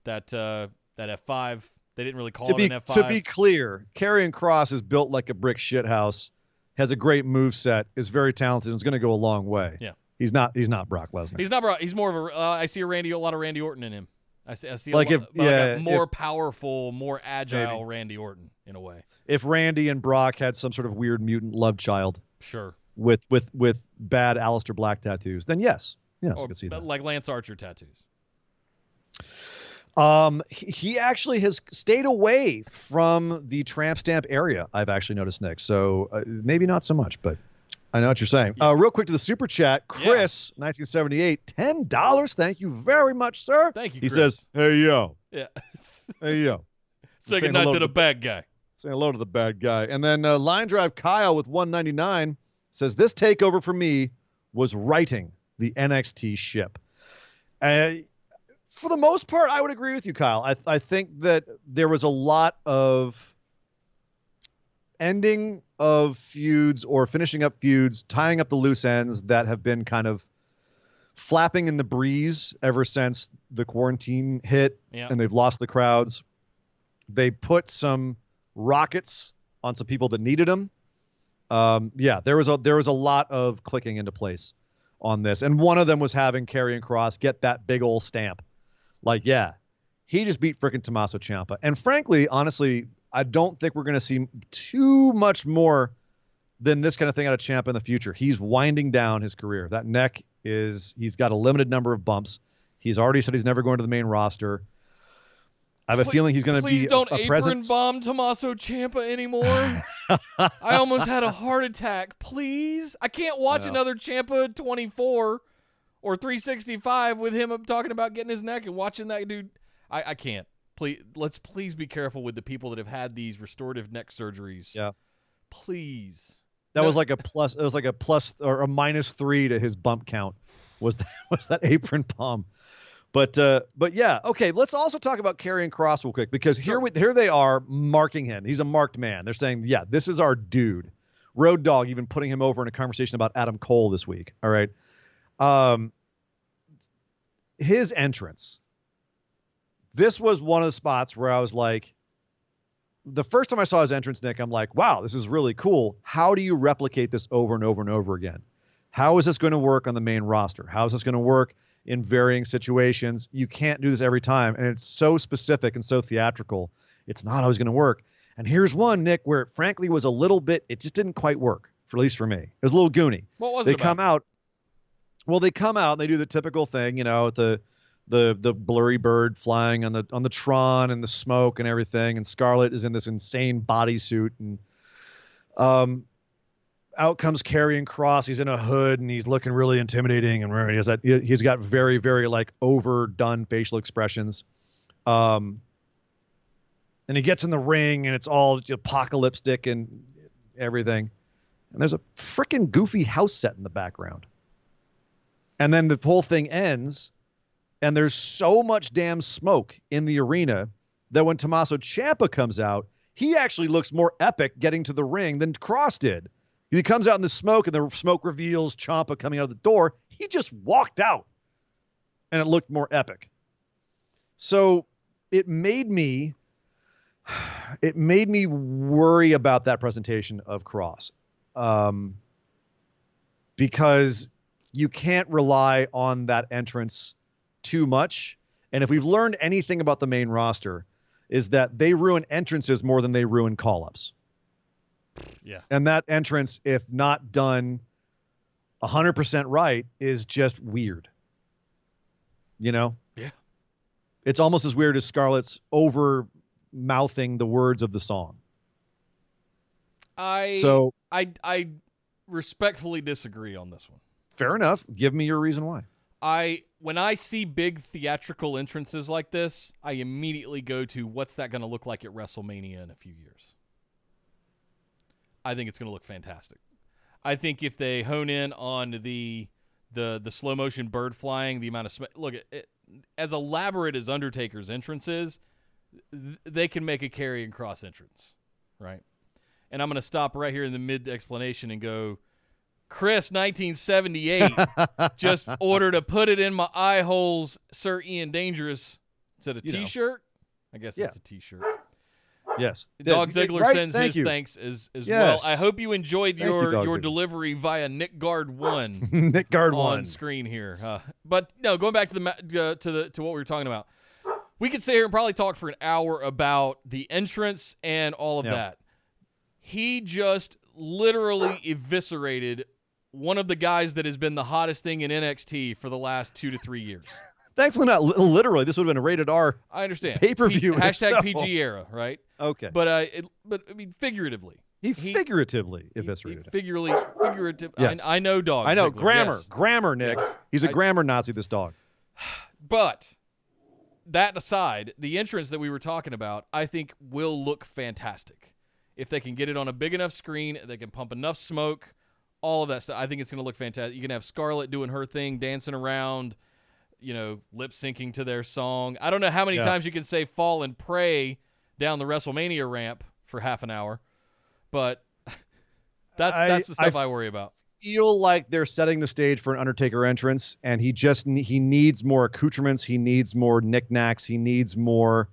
F5. They didn't really call it an F5. To be clear, Karrion Kross is built like a brick shithouse, has a great moveset, is very talented, and is going to go a long way. Yeah. He's not Brock Lesnar. He's not Brock. He's more of a. I see a lot of Randy Orton in him. I see like a more powerful, more agile maybe. Randy Orton in a way. If Randy and Brock had some sort of weird mutant love child, sure, with bad Aleister Black tattoos, then yes, I can see that. Like Lance Archer tattoos. He actually has stayed away from the tramp stamp area. I've actually noticed, Nick. So maybe not so much, but. I know what you're saying. Yeah. Real quick to the super chat. Chris, 1978, $10. Thank you very much, sir. Thank you, He Chris. says, hey, yo. Yeah. Hey, yo. Say goodnight to the bad guy. Say hello to the bad guy. And then Line Drive Kyle with 199 says, this takeover for me was righting the NXT ship. For the most part, I would agree with you, Kyle. I think that there was a lot of ending of feuds or finishing up feuds, tying up the loose ends that have been kind of flapping in the breeze ever since the quarantine hit and they've lost the crowds. They put some rockets on some people that needed them. There was a lot of clicking into place on this. And one of them was having Karrion Kross get that big old stamp. Like, yeah, he just beat freaking Tommaso Ciampa. And frankly, honestly, I don't think we're going to see too much more than this kind of thing out of Ciampa in the future. He's winding down his career. That neck he's got a limited number of bumps. He's already said he's never going to the main roster. I have a feeling he's going to be Please don't a apron presence. bomb Tommaso Ciampa anymore. I almost had a heart attack. Please. I can't watch another Ciampa 24 or 365 with him talking about getting his neck and watching that dude. I can't. Let's please be careful with the people that have had these restorative neck surgeries. Yeah. Please. That was like a plus. It was like a plus or a -3 to his bump count. Was that apron bomb? But yeah, okay. Let's also talk about Karrion Kross real quick because here they are marking him. He's a marked man. They're saying, yeah, this is our dude. Road Dogg even putting him over in a conversation about Adam Cole this week. All right. His entrance. This was one of the spots where I was like, the first time I saw his entrance, Nick, I'm like, wow, this is really cool. How do you replicate this over and over and over again? How is this going to work on the main roster? How is this going to work in varying situations? You can't do this every time. And it's so specific and so theatrical. It's not always going to work. And here's one, Nick, where it frankly was a little bit, it just didn't quite work, at least for me. It was a little goony. What was it about? They come out and they do the typical thing, the blurry bird flying on the Tron and the smoke and everything. And Scarlett is in this insane bodysuit. And out comes Karrion Kross. He's in a hood and he's looking really intimidating. And he's got very, very like overdone facial expressions. And he gets in the ring and it's all apocalyptic and everything. And there's a freaking goofy house set in the background. And then the whole thing ends. And there's so much damn smoke in the arena that when Tommaso Ciampa comes out, he actually looks more epic getting to the ring than Kross did. He comes out in the smoke, and the smoke reveals Ciampa coming out of the door. He just walked out, and it looked more epic. So it made me worry about that presentation of Kross, because you can't rely on that entrance too much. And if we've learned anything about the main roster, is that they ruin entrances more than they ruin call-ups. Yeah. And that entrance, if not done 100% right, is just weird. Yeah. It's almost as weird as Scarlett's over mouthing the words of the song. I respectfully disagree on this one. Fair enough. Give me your reason why. When I see big theatrical entrances like this, I immediately go to what's that going to look like at WrestleMania in a few years. I think it's going to look fantastic. I think if they hone in on the slow motion bird flying, the amount of look, as elaborate as Undertaker's entrance is, they can make a Karrion Kross entrance, right? And I'm going to stop right here in the mid explanation and go, Chris, 1978, just ordered to put it in my eye holes, Sir Ian Dangerous. Is it a T-shirt? I guess it's a T-shirt. Yes. Dog Ziggler sends his thanks as well. I hope you enjoyed your delivery via Nick Guard 1. Nick Guard 1 on screen here. But no, going back to what we were talking about, we could sit here and probably talk for an hour about the entrance and all of that. He just literally eviscerated one of the guys that has been the hottest thing in NXT for the last 2 to 3 years. Thankfully, not literally. This would have been a rated R. I understand. Pay-per-view. Hashtag PG era, right? Okay. But I mean, figuratively. He figuratively eviscerated. Figurative. Yes. I know, dog. I know. Ziggler, Grammar. yes. Grammar, Nick. Yes. He's a grammar Nazi, this dog. But that aside, the entrance that we were talking about, I think will look fantastic. If they can get it on a big enough screen, they can pump enough smoke, all of that stuff. I think it's going to look fantastic. You can have Scarlett doing her thing, dancing around, lip syncing to their song. I don't know how many times you can say fall and pray down the WrestleMania ramp for half an hour. but that's the stuff I worry about. Feel like they're setting the stage for an Undertaker entrance, and he needs more accoutrements. He needs more knickknacks. He needs more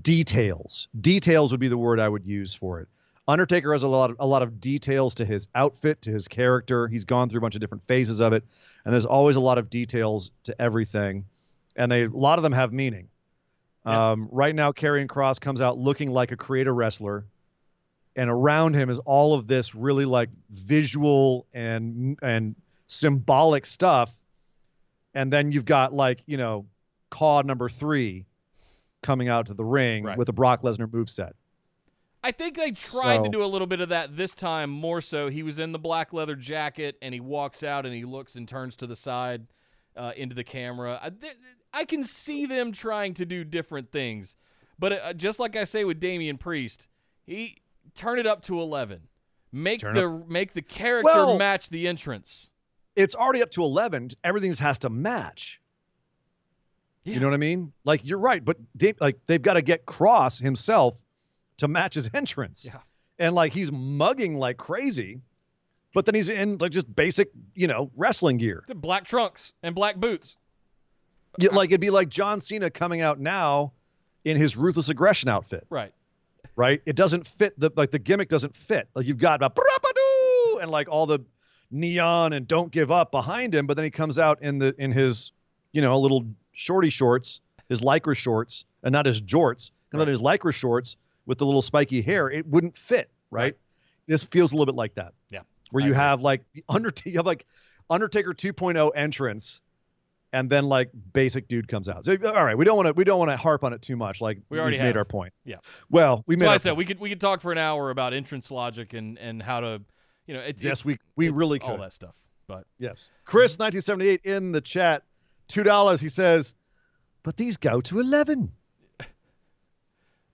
details. Details would be the word I would use for it. Undertaker has a lot of details to his outfit, to his character. He's gone through a bunch of different phases of it, and there's always a lot of details to everything, and a lot of them have meaning. Yeah. Right now, Karrion Kross comes out looking like a creator wrestler, and around him is all of this really like visual and symbolic stuff, and then you've got like Caw number 3 coming out to the ring with a Brock Lesnar moveset. I think they tried to do a little bit of that this time more so. He was in the black leather jacket, and he walks out, and he looks and turns to the side into the camera. I can see them trying to do different things. But just like I say with Damian Priest, he turn it up to 11. Make the character match the entrance. It's already up to 11. Everything has to match. Yeah. You know what I mean? Like, you're right, but they've got to get Kross himself to match his entrance. Yeah. And like he's mugging like crazy, but then he's in like just basic, wrestling gear. Black trunks and black boots. Yeah, like it'd be like John Cena coming out now in his Ruthless Aggression outfit. Right. Right? It doesn't fit the gimmick doesn't fit. Like you've got and like all the neon and Don't Give Up behind him, but then he comes out in his little shorty shorts, his lycra shorts, and not his jorts, and then his lycra shorts with the little spiky hair. It wouldn't fit, right? This feels a little bit like that. Yeah. Where you have like the Undertaker 2.0 entrance, and then like basic dude comes out. So all right, we don't want to harp on it too much. Like we already made our point. Yeah. Well, we made. I said we could talk for an hour about entrance logic and how to, we really could all that stuff. But yes, Chris 1978 in the chat, $2. He says, but these go to 11.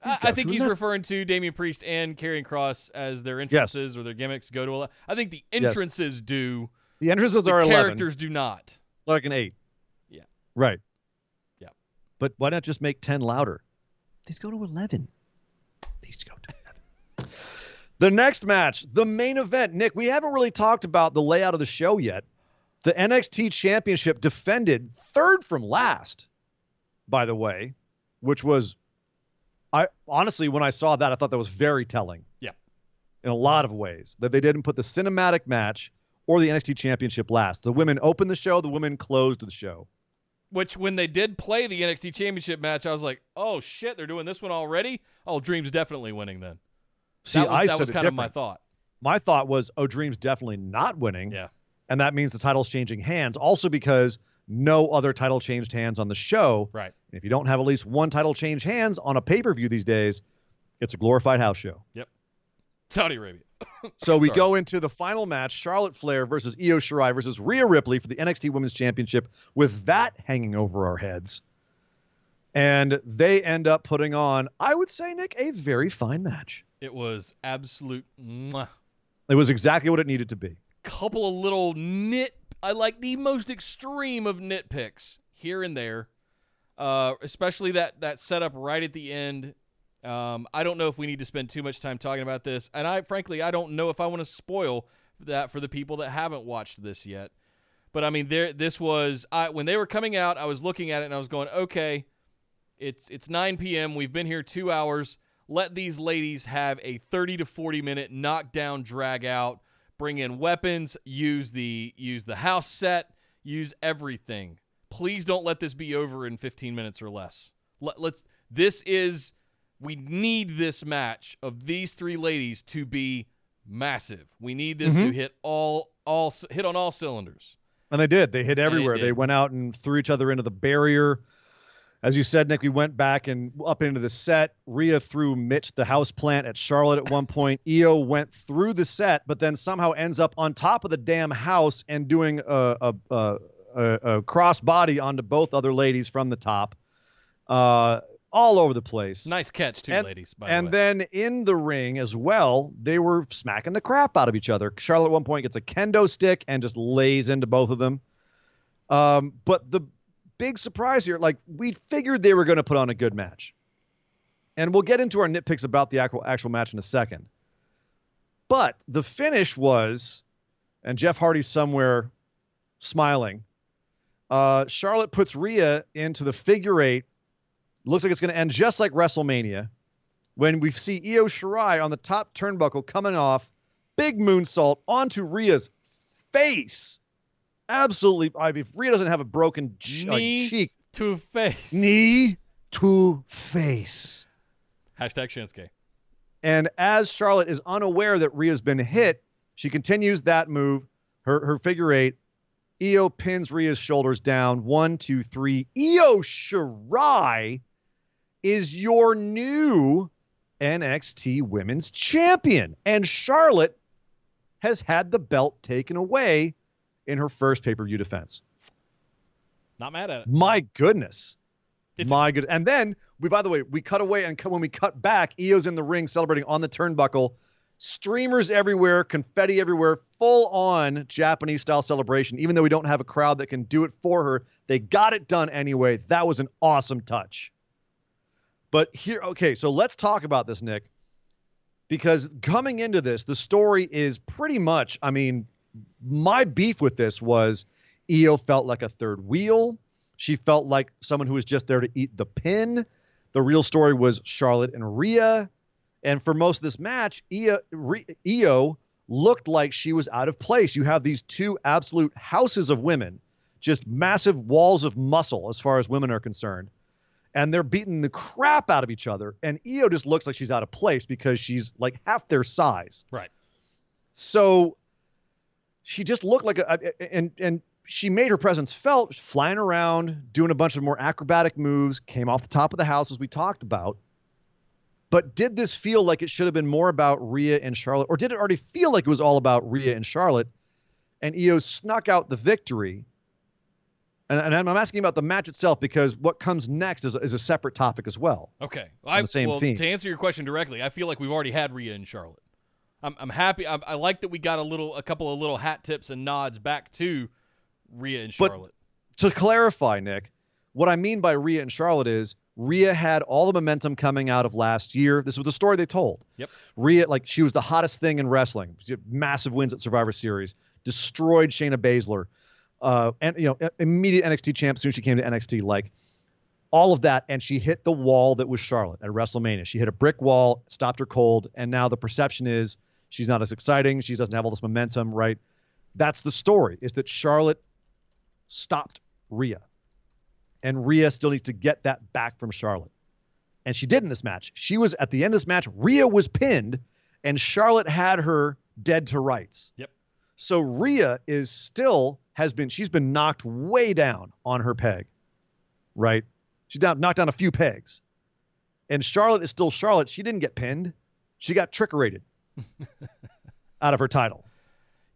I think he's referring to Damian Priest and Karrion Kross as their entrances or their gimmicks go to 11. I think the entrances do. The entrances are 11. The characters do not. Like an 8. Yeah. Right. Yeah. But why not just make 10 louder? These go to 11. These go to 11. The next match, the main event. Nick, we haven't really talked about the layout of the show yet. The NXT Championship defended third from last, by the way, which was... honestly, when I saw that, I thought that was very telling. Yeah. In a lot of ways. That they didn't put the cinematic match or the NXT Championship last. The women opened the show, the women closed the show. Which, when they did play the NXT Championship match, I was like, oh, shit, they're doing this one already? Oh, Dream's definitely winning then. See, that was kind of my thought. My thought was, oh, Dream's definitely not winning. Yeah. And that means the title's changing hands. Also because no other title changed hands on the show. Right. And if you don't have at least one title change hands on a pay-per-view these days, it's a glorified house show. Yep. Saudi Arabia. So we go into the final match, Charlotte Flair versus Io Shirai versus Rhea Ripley for the NXT Women's Championship, with that hanging over our heads. And they end up putting on, I would say, Nick, a very fine match. It was absolute mwah. It was exactly what it needed to be. Couple of little I like the most extreme of nitpicks here and there, especially that setup right at the end. I don't know if we need to spend too much time talking about this, and I don't know if I want to spoil that for the people that haven't watched this yet. But I mean, this was when they were coming out, I was looking at it and I was going, okay, it's 9 p.m. We've been here 2 hours. Let these ladies have a 30 to 40 minute knockdown, drag out. Bring in weapons, use the house set, use everything. Please don't let this be over in 15 minutes or less. We need this match of these three ladies to be massive. We need this to hit hit on all cylinders. And they did. They hit everywhere. They went out and threw each other into the barrier. As you said, Nick, we went back and up into the set. Rhea threw Mitch the houseplant at Charlotte at one point. Io went through the set, but then somehow ends up on top of the damn house and doing a crossbody onto both other ladies from the top. All over the place. Nice catch, too, ladies, by the way. And then in the ring as well, they were smacking the crap out of each other. Charlotte at one point gets a kendo stick and just lays into both of them. But the big surprise here, like, we figured they were going to put on a good match. And we'll get into our nitpicks about the actual match in a second. But the finish was, and Jeff Hardy's somewhere smiling, Charlotte puts Rhea into the figure 8. Looks like it's going to end just like WrestleMania, when we see Io Shirai on the top turnbuckle coming off, big moonsault onto Rhea's face. Absolutely. If Rhea doesn't have a broken cheek. To face. Knee to face. Hashtag Shinsuke. And as Charlotte is unaware that Rhea's been hit, she continues that move, her figure 8. Io pins Rhea's shoulders down. 1, 2, 3. Io Shirai is your new NXT Women's Champion. And Charlotte has had the belt taken away in her first pay-per-view defense. Not mad at it. My goodness. And then, by the way, we cut away, and when we cut back, Io's in the ring celebrating on the turnbuckle. Streamers everywhere, confetti everywhere, full-on Japanese-style celebration. Even though we don't have a crowd that can do it for her, they got it done anyway. That was an awesome touch. But here, okay, so let's talk about this, Nick, because coming into this, the story is pretty much, I mean, my beef with this was Io felt like a third wheel. She felt like someone who was just there to eat the pin. The real story was Charlotte and Rhea. And for most of this match, Io looked like she was out of place. You have these two absolute houses of women, just massive walls of muscle as far as women are concerned. And they're beating the crap out of each other. And Io just looks like she's out of place because she's like half their size. Right. So she just looked like and she made her presence felt, flying around, doing a bunch of more acrobatic moves, came off the top of the house as we talked about. But did this feel like it should have been more about Rhea and Charlotte? Or did it already feel like it was all about Rhea and Charlotte? And Io snuck out the victory. And I'm asking about the match itself because what comes next is a separate topic as well. Okay. The same theme. To answer your question directly, I feel like we've already had Rhea and Charlotte. I'm happy. I like that we got a couple of little hat tips and nods back to Rhea and Charlotte. But to clarify, Nick, what I mean by Rhea and Charlotte is Rhea had all the momentum coming out of last year. This was the story they told. Yep. Rhea, like, she was the hottest thing in wrestling. She had massive wins at Survivor Series, destroyed Shayna Baszler, and immediate NXT champ as soon as she came to NXT. Like, all of that, and she hit the wall that was Charlotte at WrestleMania. She hit a brick wall, stopped her cold, and now the perception is she's not as exciting. She doesn't have all this momentum, right? That's the story, is that Charlotte stopped Rhea. And Rhea still needs to get that back from Charlotte. And she did in this match. She was, at the end of this match, Rhea was pinned, and Charlotte had her dead to rights. Yep. So Rhea she's been knocked way down on her peg, right? She's knocked down a few pegs. And Charlotte is still Charlotte. She didn't get pinned. She got trick-orated out of her title.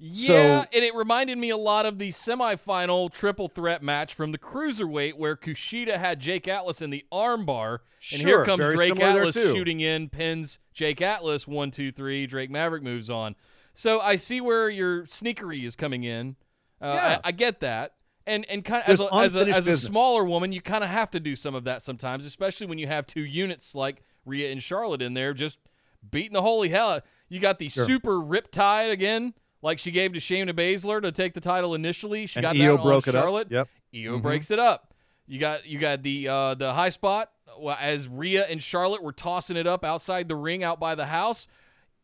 Yeah, and it reminded me a lot of the semifinal triple threat match from the Cruiserweight where Kushida had Jake Atlas in the armbar, and here comes Drake Atlas shooting in, pins Jake Atlas, 1, 2, 3, Drake Maverick moves on. So I see where your sneakery is coming in. I get that. And kind of as a smaller woman, you kind of have to do some of that sometimes, especially when you have two units like Rhea and Charlotte in there just beating the holy hell. You got the super riptide again, like she gave to Shayna Baszler to take the title initially. She got that on Charlotte. Yep. Io breaks it up. You got the high spot as Rhea and Charlotte were tossing it up outside the ring, out by the house.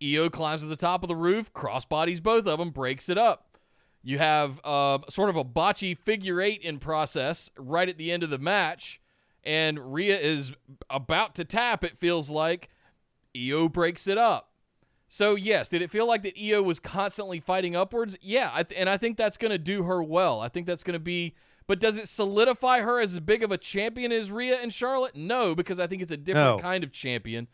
Io climbs to the top of the roof, crossbodies both of them, breaks it up. You have sort of a botchy figure 8 in process right at the end of the match, and Rhea is about to tap, it feels like. Io breaks it up. So, yes, did it feel like that Io was constantly fighting upwards? Yeah, and I think that's going to do her well. I think that's going to be... But does it solidify her as big of a champion as Rhea and Charlotte? No, because I think it's a different kind of champion.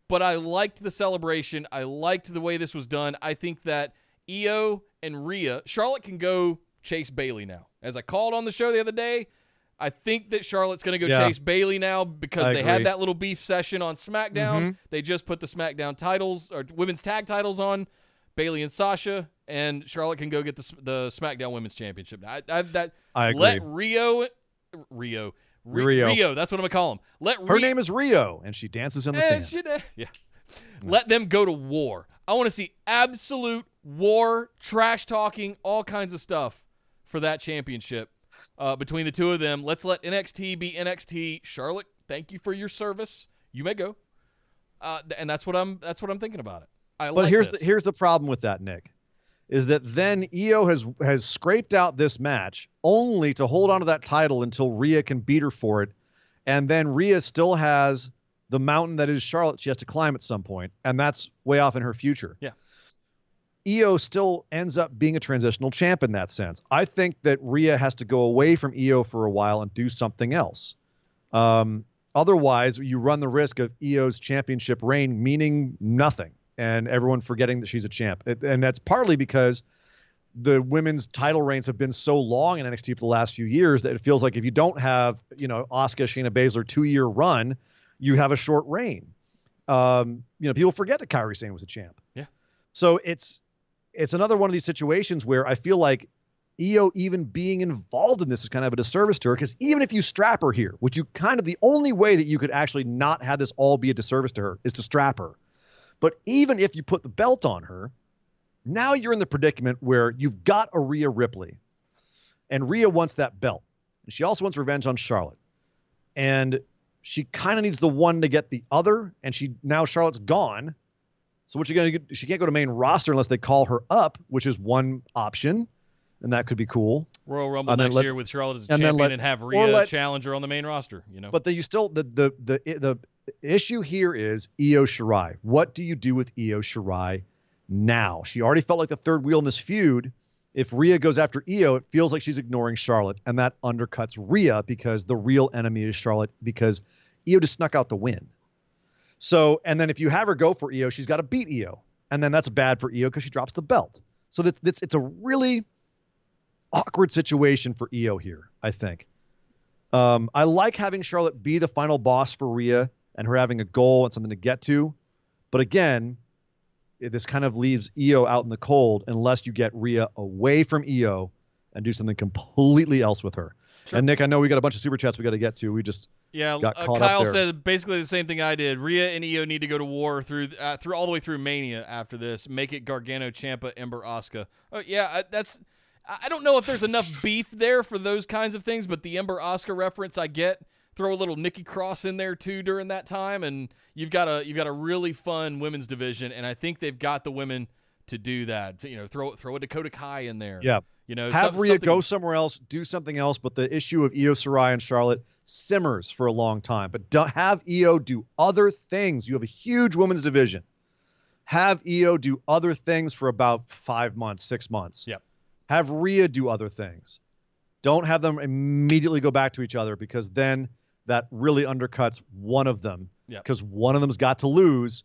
But I liked the celebration. I liked the way this was done. I think that Io and Rhea... Charlotte can go chase Bayley now. As I called on the show the other day, I think that Charlotte's going to go chase Bayley now because they had that little beef session on SmackDown. Mm-hmm. They just put the SmackDown titles, or women's tag titles, on Bayley and Sasha, and Charlotte can go get the SmackDown Women's Championship. I agree. Let Rio, that's what I'm going to call him. Her name is Rio, and she dances in the sand. Let them go to war. I want to see absolute war, trash talking, all kinds of stuff for that championship between the two of them. Let's let NXT be NXT. Charlotte, thank you for your service. You may go. And that's what I'm thinking about it. But here's the problem with that, Nick, is that then Io has scraped out this match only to hold on to that title until Rhea can beat her for it, and then Rhea still has the mountain that is Charlotte she has to climb at some point, and that's way off in her future. Yeah. Io still ends up being a transitional champ in that sense. I think that Rhea has to go away from Io for a while and do something else. Otherwise, you run the risk of Io's championship reign meaning nothing and everyone forgetting that she's a champ. And that's partly because the women's title reigns have been so long in NXT for the last few years that it feels like if you don't have, Asuka, Shayna Baszler 2-year run, you have a short reign. People forget that Kairi Sane was a champ. Yeah. So it's another one of these situations where I feel like Io even being involved in this is kind of a disservice to her, because even if you strap her here, which you kind of the only way that you could actually not have this all be a disservice to her is to strap her. But even if you put the belt on her, now you're in the predicament where you've got a Rhea Ripley, and Rhea wants that belt. And she also wants revenge on Charlotte. And she kind of needs the one to get the other, and now Charlotte's gone. So what she going to do? She can't go to main roster unless they call her up, which is one option, and that could be cool. Royal Rumble next year with Charlotte as a champion and have Rhea challenge her on the main roster. But you still the issue here is Io Shirai. What do you do with Io Shirai now? She already felt like the third wheel in this feud. If Rhea goes after Io, it feels like she's ignoring Charlotte, and that undercuts Rhea because the real enemy is Charlotte, because Io just snuck out the win. So, and then if you have her go for Io, she's got to beat Io, and then that's bad for Io because she drops the belt. So it's a really awkward situation for Io here, I think. I like having Charlotte be the final boss for Rhea and her having a goal and something to get to. But again, this kind of leaves Io out in the cold unless you get Rhea away from Io and do something completely else with her. Sure. And Nick, I know we got a bunch of super chats we got to get to. We just got caught Kyle up there. said basically the same thing I did. Rhea and Io need to go to war through all the way through Mania after this. Make it Gargano, Ciampa, Ember, Asuka. Oh yeah, I don't know if there's enough beef there for those kinds of things, but the Ember Asuka reference I get. Throw a little Nikki Cross in there too during that time, and you've got a really fun women's division, and I think they've got the women to do that. Throw a Dakota Kai in there. Yeah. Have Rhea go somewhere else, do something else, but the issue of Io Shirai and Charlotte simmers for a long time. But have Io do other things. You have a huge women's division. Have Io do other things for about 5 months, 6 months. Yep. Have Rhea do other things. Don't have them immediately go back to each other, because then that really undercuts one of them, because one of them's got to lose,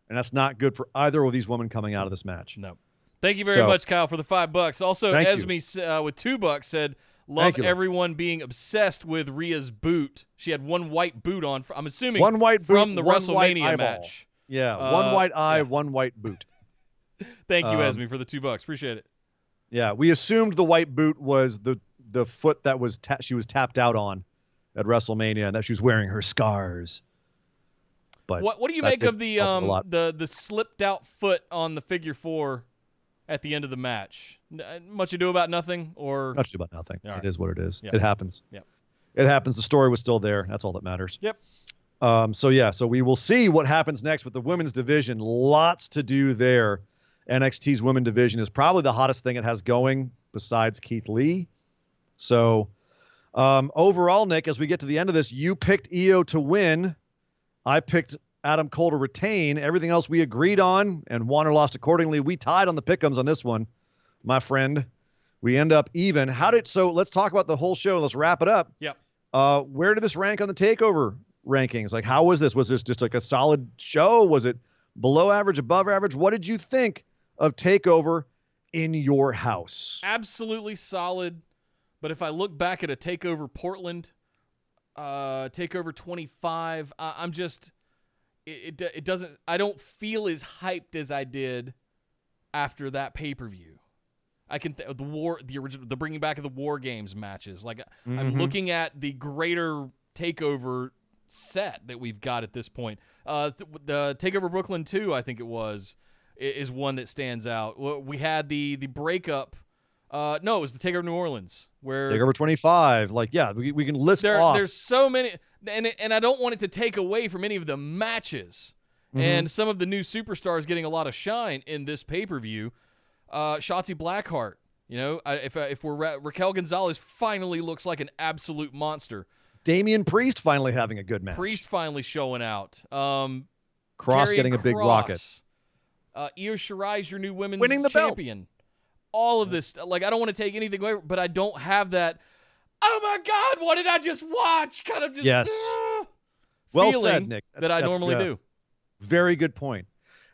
and that's not good for either of these women coming out of this match. No. Thank you very much, Kyle, for the $5. Also, Esme with $2 said, love everyone being obsessed with Rhea's boot. She had one white boot on. I'm assuming one white boot, from the WrestleMania match. Yeah, one white eye, one white boot. Thank you, Esme, for the $2. Appreciate it. Yeah, we assumed the white boot was the foot that was she was tapped out on at WrestleMania, and that she was wearing her scars. But what do you make of the slipped out foot on the figure 4 at the end of the match? Much ado about nothing, or much ado about nothing. Right. It is what it is. Yep. It happens. Yep. It happens. The story was still there. That's all that matters. Yep. So we will see what happens next with the women's division. Lots to do there. NXT's women's division is probably the hottest thing it has going besides Keith Lee. So overall, Nick, as we get to the end of this, you picked Io to win. I picked Adam Cole to retain. Everything else we agreed on, and won or lost accordingly. We tied on the pick'ems on this one, my friend. We end up even. So let's talk about the whole show. Let's wrap it up. Yep. Where did this rank on the TakeOver rankings? Like, how was this? Was this just like a solid show? Was it below average, above average? What did you think of TakeOver in your house? Absolutely solid. But if I look back at a TakeOver Portland, TakeOver 25, I'm just, it doesn't, I don't feel as hyped as I did after that pay-per-view. I can, the bringing back of the War Games matches. Like, I'm looking at the greater TakeOver set that we've got at this point. The TakeOver Brooklyn 2, I think it was. is one that stands out. We had the breakup. No, it was the Takeover New Orleans, where Takeover 25. Like, yeah, we can list off. There's so many, and I don't want it to take away from any of the matches and some of the new superstars getting a lot of shine in this pay-per-view. Shotzi Blackheart, Raquel Gonzalez finally looks like an absolute monster. Damian Priest finally having a good match. Priest finally showing out. Cross getting a big rocket. Io Shirai's your new women's winning the champion. Belt. All of this, like, I don't want to take anything away, but I don't have that, oh my God, what did I just watch? Kind of just well feeling said, Nick. That I normally do. Very good point.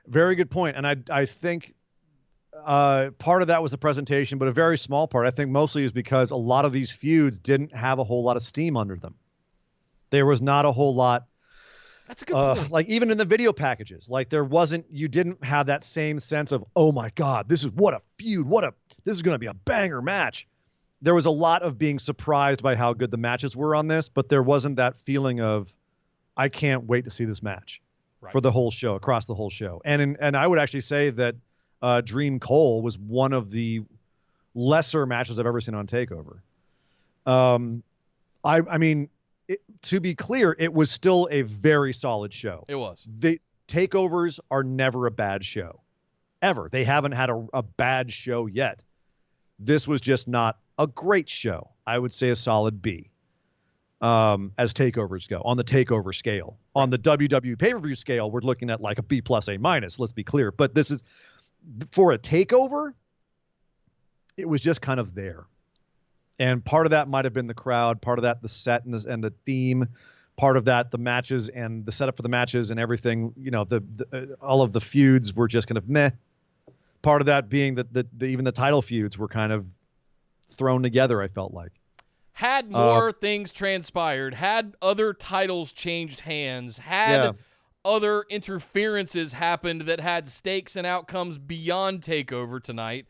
Very good point. And I think part of that was the presentation, but a very small part, I think mostly is because a lot of these feuds didn't have a whole lot of steam under them. There was not a whole lot. That's a good point. Like, even in the video packages, like, you didn't have that same sense of, oh my God, this is what a feud. This is going to be a banger match. There was a lot of being surprised by how good the matches were on this, but there wasn't that feeling of, I can't wait to see this match for the whole show, across the whole show. And I would actually say that Dream Cole was one of the lesser matches I've ever seen on TakeOver. I mean, to be clear, it was still a very solid show. It was. The takeovers are never a bad show, ever. They haven't had a bad show yet. This was just not a great show. I would say a solid B, as takeovers go, on the takeover scale. On the WWE pay-per-view scale, we're looking at like a B plus, A minus, let's be clear. But this is, for a takeover, it was just kind of there. And part of that might have been the crowd, part of that the set and the theme, part of that the matches and the setup for the matches and everything. All of the feuds were just kind of meh. Part of that being that even the title feuds were kind of thrown together, I felt like. Had more things transpired, had other titles changed hands, had other interferences happened that had stakes and outcomes beyond TakeOver tonight.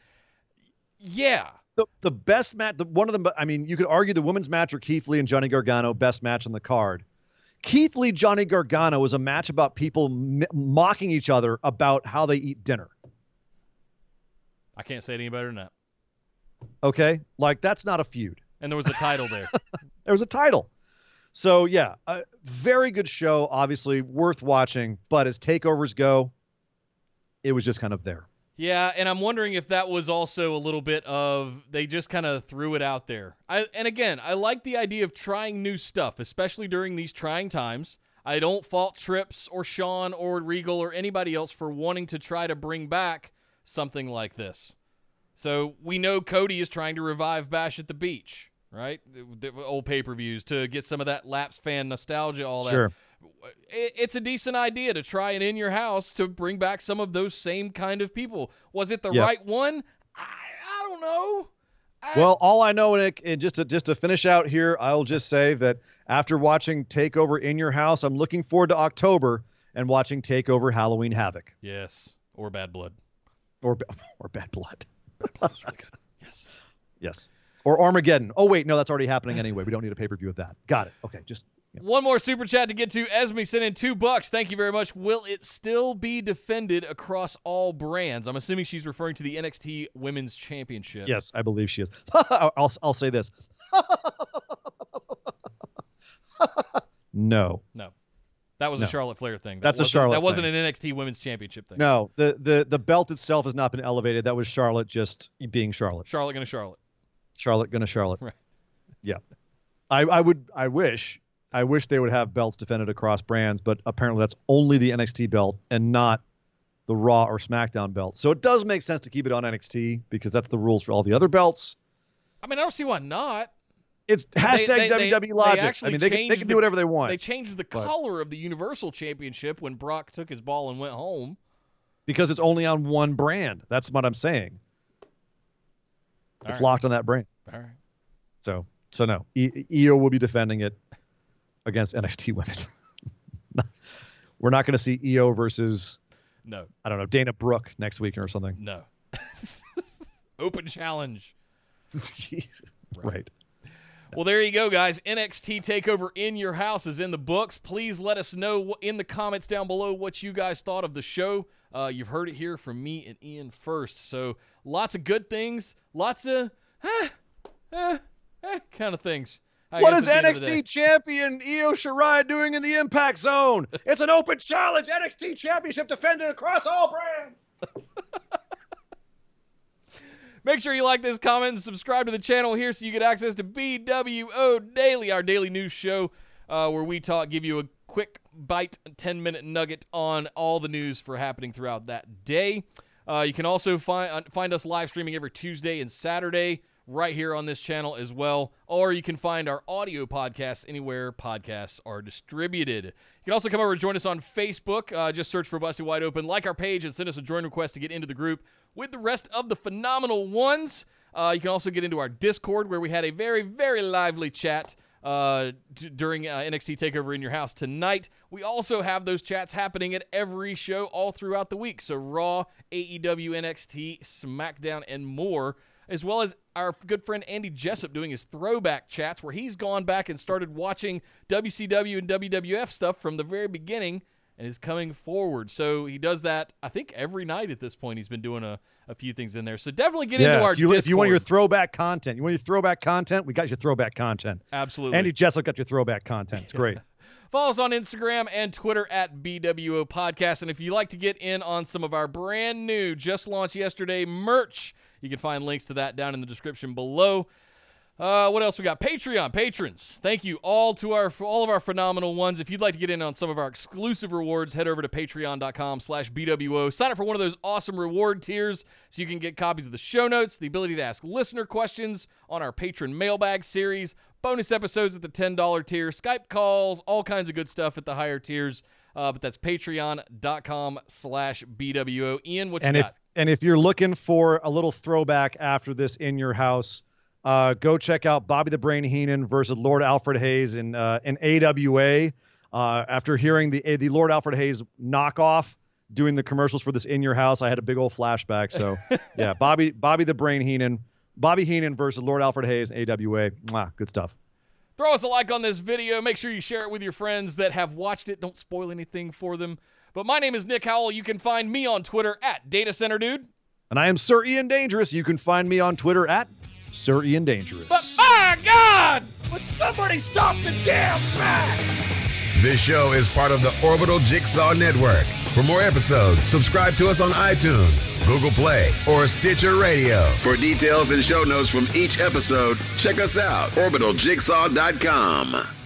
Yeah. The best match, one of them, I mean, you could argue the women's match or Keith Lee and Johnny Gargano, best match on the card. Keith Lee, Johnny Gargano was a match about people mocking each other about how they eat dinner. I can't say it any better than that. Okay? Like, that's not a feud. And there was a title there. There was a title. So, yeah, a very good show, obviously, worth watching. But as takeovers go, it was just kind of there. Yeah, and I'm wondering if that was also a little bit of they just kind of threw it out there. And again, I like the idea of trying new stuff, especially during these trying times. I don't fault Trips or Sean or Regal or anybody else for wanting to try to bring back something like this. So we know Cody is trying to revive Bash at the Beach, right? The old pay-per-views to get some of that lapsed fan nostalgia, all that. Sure. It's a decent idea to try it in your house to bring back some of those same kind of people. Was it the right one? I don't know. Well, all I know, Nick, and just to finish out here, I'll just say that after watching TakeOver in your house, I'm looking forward to October and watching TakeOver Halloween Havoc. Yes, or Bad Blood. Or Bad Blood. Bad Blood's really good. Yes. Yes. Or Armageddon. Oh, wait, no, that's already happening anyway. We don't need a pay-per-view of that. Got it. Okay, just... One more super chat to get to. Esme sent in $2. Thank you very much. Will it still be defended across all brands? I'm assuming she's referring to the NXT Women's Championship. Yes, I believe she is. I'll say this. No. That was a Charlotte Flair thing. That's a Charlotte That wasn't thing. an NXT Women's Championship thing. No, the belt itself has not been elevated. That was Charlotte just being Charlotte. Charlotte gonna Charlotte. Charlotte gonna Charlotte. Right. Yeah. I wish they would have belts defended across brands, but apparently that's only the NXT belt and not the Raw or SmackDown belt. So it does make sense to keep it on NXT because that's the rules for all the other belts. I mean, I don't see why not. It's hashtag WWE logic. I mean, they can do whatever they want. They changed the color of the Universal Championship when Brock took his ball and went home. Because it's only on one brand. That's what I'm saying. It's locked on that brand. All right. So no, Io will be defending it against NXT women. We're not going to see Io versus, I don't know, Dana Brooke next week or something. No. Open challenge. Jeez. Right. Well, there you go, guys. NXT Takeover in your house is in the books. Please let us know in the comments down below what you guys thought of the show. You've heard it here from me and Ian first. So lots of good things, lots of kind of things. What is NXT champion Io Shirai doing in the Impact Zone? It's an open challenge. NXT Championship defended across all brands. Make sure you like this, comment, and subscribe to the channel here so you get access to BWO Daily, our daily news show where we give you a quick bite, 10-minute nugget on all the news for happening throughout that day. You can also find us live streaming every Tuesday and Saturday right here on this channel as well, or you can find our audio podcasts anywhere podcasts are distributed. You can also come over and join us on Facebook. Just search for Busted Wide Open, like our page, and send us a join request to get into the group with the rest of the phenomenal ones. You can also get into our Discord, where we had a very, very lively chat during NXT Takeover in your house tonight. We also have those chats happening at every show all throughout the week. So Raw, AEW, NXT, SmackDown, and more, as well as our good friend Andy Jessup doing his throwback chats, where he's gone back and started watching WCW and WWF stuff from the very beginning and is coming forward. So he does that, I think, every night at this point. He's been doing a few things in there. So definitely get into our Discord. If you want your throwback content, we got your throwback content. Absolutely. Andy Jessup got your throwback content. It's great. Follow us on Instagram and Twitter at BWO Podcast. And if you'd like to get in on some of our brand new, just launched yesterday, merch, you can find links to that down in the description below. What else we got? Patreon patrons. Thank you all to all of our phenomenal ones. If you'd like to get in on some of our exclusive rewards, head over to patreon.com/BWO. Sign up for one of those awesome reward tiers so you can get copies of the show notes, the ability to ask listener questions on our patron mailbag series, bonus episodes at the $10 tier, Skype calls, all kinds of good stuff at the higher tiers. But that's patreon.com/BWO. Ian, what you got? And if you're looking for a little throwback after this in your house, go check out Bobby the Brain Heenan versus Lord Alfred Hayes in AWA. After hearing the Lord Alfred Hayes knockoff doing the commercials for this in your house, I had a big old flashback. So yeah, Bobby the Brain Heenan, Bobby Heenan versus Lord Alfred Hayes in AWA. Mwah, good stuff. Throw us a like on this video. Make sure you share it with your friends that have watched it. Don't spoil anything for them. But my name is Nick Howell. You can find me on Twitter at DataCenterDude. And I am Sir Ian Dangerous. You can find me on Twitter at Sir Ian Dangerous. But my God! Would somebody stop the damn match? This show is part of the Orbital Jigsaw Network. For more episodes, subscribe to us on iTunes, Google Play, or Stitcher Radio. For details and show notes from each episode, check us out, orbitaljigsaw.com.